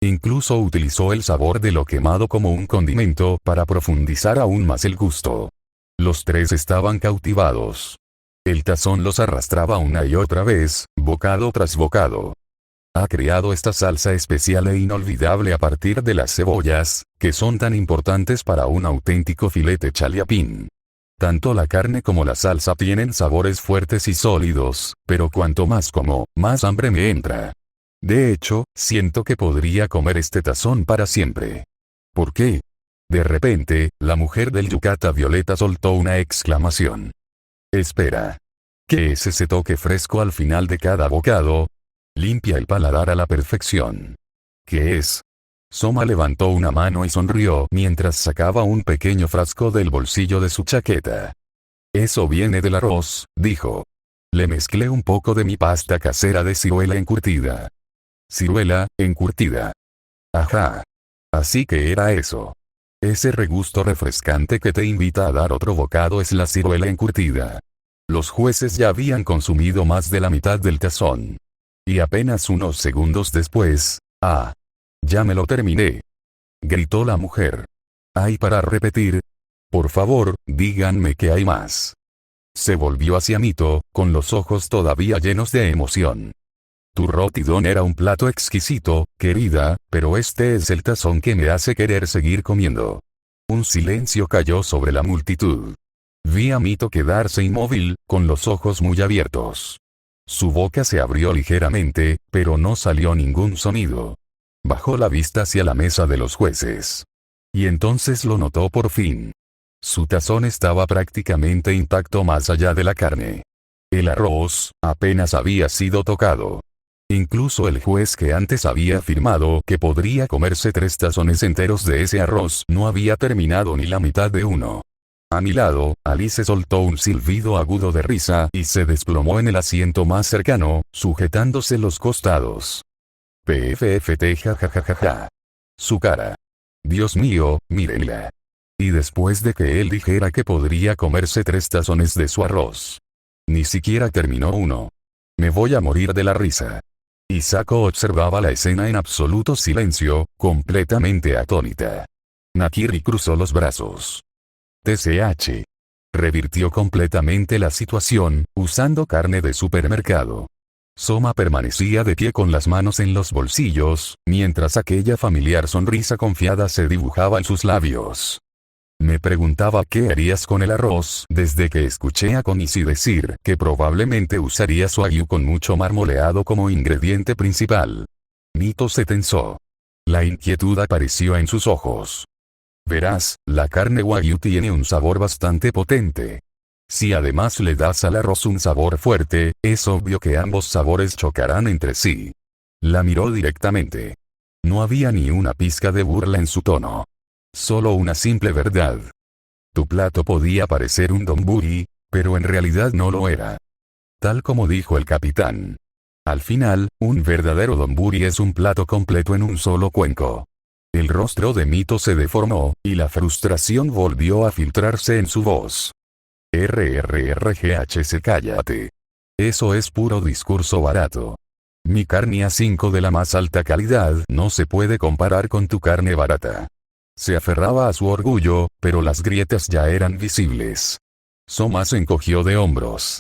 Incluso utilizó el sabor de lo quemado como un condimento para profundizar aún más el gusto. Los tres estaban cautivados. El tazón los arrastraba una y otra vez, bocado tras bocado. Ha creado esta salsa especial e inolvidable a partir de las cebollas, que son tan importantes para un auténtico filete chaliapín. Tanto la carne como la salsa tienen sabores fuertes y sólidos, pero cuanto más como, más hambre me entra. De hecho, siento que podría comer este tazón para siempre. ¿Por qué? De repente, la mujer del yukata violeta soltó una exclamación. Espera. ¿Qué es ese toque fresco al final de cada bocado? Limpia el paladar a la perfección. ¿Qué es? Soma levantó una mano y sonrió mientras sacaba un pequeño frasco del bolsillo de su chaqueta. Eso viene del arroz, dijo. Le mezclé un poco de mi pasta casera de ciruela encurtida. Ciruela, encurtida. Ajá. Así que era eso. Ese regusto refrescante que te invita a dar otro bocado es la ciruela encurtida. Los jueces ya habían consumido más de la mitad del tazón. Y apenas unos segundos después, ya me lo terminé. Gritó la mujer. ¿Hay para repetir? Por favor, díganme que hay más. Se volvió hacia Mito, con los ojos todavía llenos de emoción. Tu rotidón era un plato exquisito, querida, pero este es el tazón que me hace querer seguir comiendo. Un silencio cayó sobre la multitud. Vi a Mito quedarse inmóvil, con los ojos muy abiertos. Su boca se abrió ligeramente, pero no salió ningún sonido. Bajó la vista hacia la mesa de los jueces. Y entonces lo notó por fin. Su tazón estaba prácticamente intacto más allá de la carne. El arroz, apenas había sido tocado. Incluso el juez que antes había afirmado que podría comerse 3 tazones enteros de ese arroz no había terminado ni la mitad de uno. A mi lado, Alice soltó un silbido agudo de risa y se desplomó en el asiento más cercano, sujetándose los costados. PFFT jajajaja. Su cara. Dios mío, mírenla. Y después de que él dijera que podría comerse 3 tazones de su arroz. Ni siquiera terminó uno. Me voy a morir de la risa. Hisako observaba la escena en absoluto silencio, completamente atónita. Nakiri cruzó los brazos. TCH. Revirtió completamente la situación, usando carne de supermercado. Soma permanecía de pie con las manos en los bolsillos, mientras aquella familiar sonrisa confiada se dibujaba en sus labios. Me preguntaba qué harías con el arroz desde que escuché a Konishi decir que probablemente usaría su wagyu con mucho marmoleado como ingrediente principal. Mito se tensó. La inquietud apareció en sus ojos. Verás, la carne wagyu tiene un sabor bastante potente. Si además le das al arroz un sabor fuerte, es obvio que ambos sabores chocarán entre sí. La miró directamente. No había ni una pizca de burla en su tono. Solo una simple verdad. Tu plato podía parecer un donburi, pero en realidad no lo era. Tal como dijo el capitán. Al final, un verdadero donburi es un plato completo en un solo cuenco. El rostro de Mito se deformó, y la frustración volvió a filtrarse en su voz. RRRGHC cállate. Eso es puro discurso barato. Mi carne A5 de la más alta calidad no se puede comparar con tu carne barata. Se aferraba a su orgullo, pero las grietas ya eran visibles. Soma se encogió de hombros.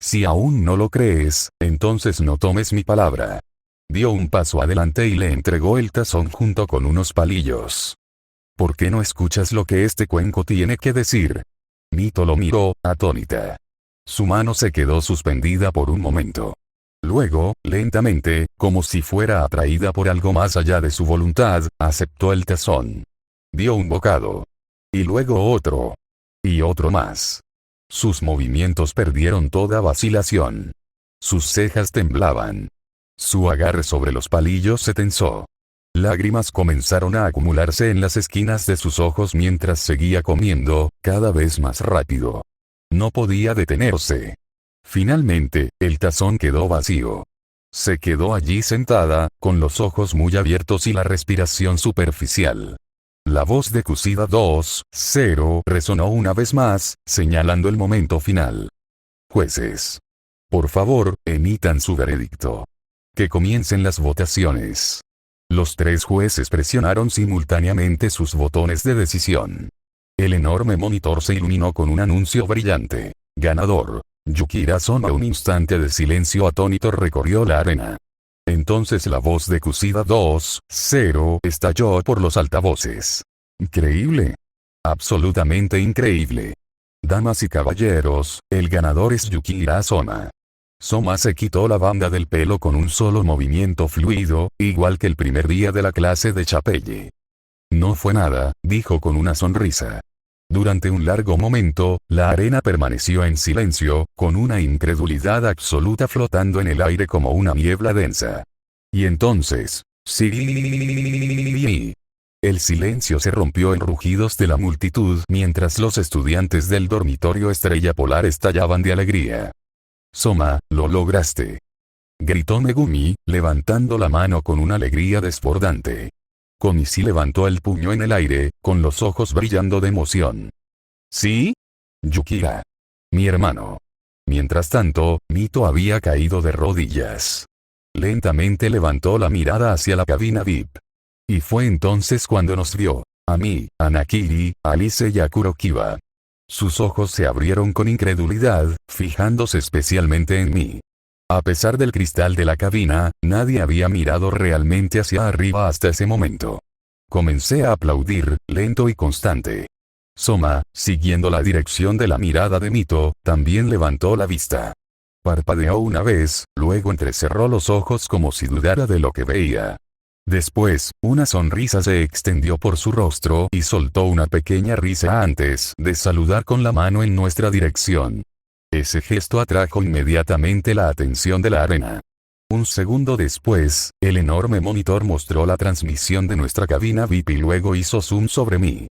Si aún no lo crees, entonces no tomes mi palabra. Dio un paso adelante y le entregó el tazón junto con unos palillos. ¿Por qué no escuchas lo que este cuenco tiene que decir? Mito lo miró, atónita. Su mano se quedó suspendida por un momento. Luego, lentamente, como si fuera atraída por algo más allá de su voluntad, aceptó el tazón. Dio un bocado. Y luego otro. Y otro más. Sus movimientos perdieron toda vacilación. Sus cejas temblaban. Su agarre sobre los palillos se tensó. Lágrimas comenzaron a acumularse en las esquinas de sus ojos mientras seguía comiendo, cada vez más rápido. No podía detenerse. Finalmente, el tazón quedó vacío. Se quedó allí sentada, con los ojos muy abiertos y la respiración superficial. La voz de Kusida 2-0 resonó una vez más, señalando el momento final. Jueces. Por favor, emitan su veredicto. Que comiencen las votaciones. Los 3 jueces presionaron simultáneamente sus botones de decisión. El enorme monitor se iluminó con un anuncio brillante. Ganador. Yukira Soma. Un instante de silencio atónito recorrió la arena. Entonces la voz de Kusida 2-0 estalló por los altavoces. Increíble. Absolutamente increíble. Damas y caballeros, el ganador es Yukira Soma. Soma se quitó la banda del pelo con un solo movimiento fluido, igual que el primer día de la clase de Chapelle. No fue nada, dijo con una sonrisa. Durante un largo momento, la arena permaneció en silencio, con una incredulidad absoluta flotando en el aire como una niebla densa. Y entonces, sí. El silencio se rompió en rugidos de la multitud mientras los estudiantes del dormitorio Estrella Polar estallaban de alegría. Soma, lo lograste. Gritó Megumi, levantando la mano con una alegría desbordante. Konishi levantó el puño en el aire, con los ojos brillando de emoción. ¿Sí? Yukira. Mi hermano. Mientras tanto, Mito había caído de rodillas. Lentamente levantó la mirada hacia la cabina VIP. Y fue entonces cuando nos vio, a mí, a Nakiri, Alice y a Kurokiwa. Sus ojos se abrieron con incredulidad, fijándose especialmente en mí. A pesar del cristal de la cabina, nadie había mirado realmente hacia arriba hasta ese momento. Comencé a aplaudir, lento y constante. Soma, siguiendo la dirección de la mirada de Mito, también levantó la vista. Parpadeó una vez, luego entrecerró los ojos como si dudara de lo que veía. Después, una sonrisa se extendió por su rostro y soltó una pequeña risa antes de saludar con la mano en nuestra dirección. Ese gesto atrajo inmediatamente la atención de la arena. Un segundo después, el enorme monitor mostró la transmisión de nuestra cabina VIP y luego hizo zoom sobre mí.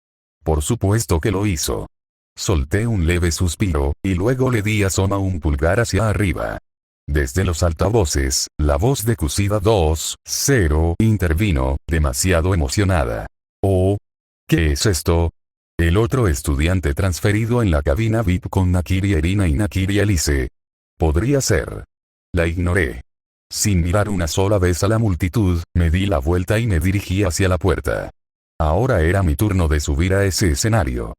Por supuesto que lo hizo. Solté un leve suspiro, y luego le di a Soma un pulgar hacia arriba. Desde los altavoces, la voz de Kusida 2.0 intervino, demasiado emocionada. «Oh, ¿qué es esto?» El otro estudiante transferido en la cabina VIP con Nakiri Erina y Nakiri Elise. Podría ser. La ignoré. Sin mirar una sola vez a la multitud, me di la vuelta y me dirigí hacia la puerta. Ahora era mi turno de subir a ese escenario.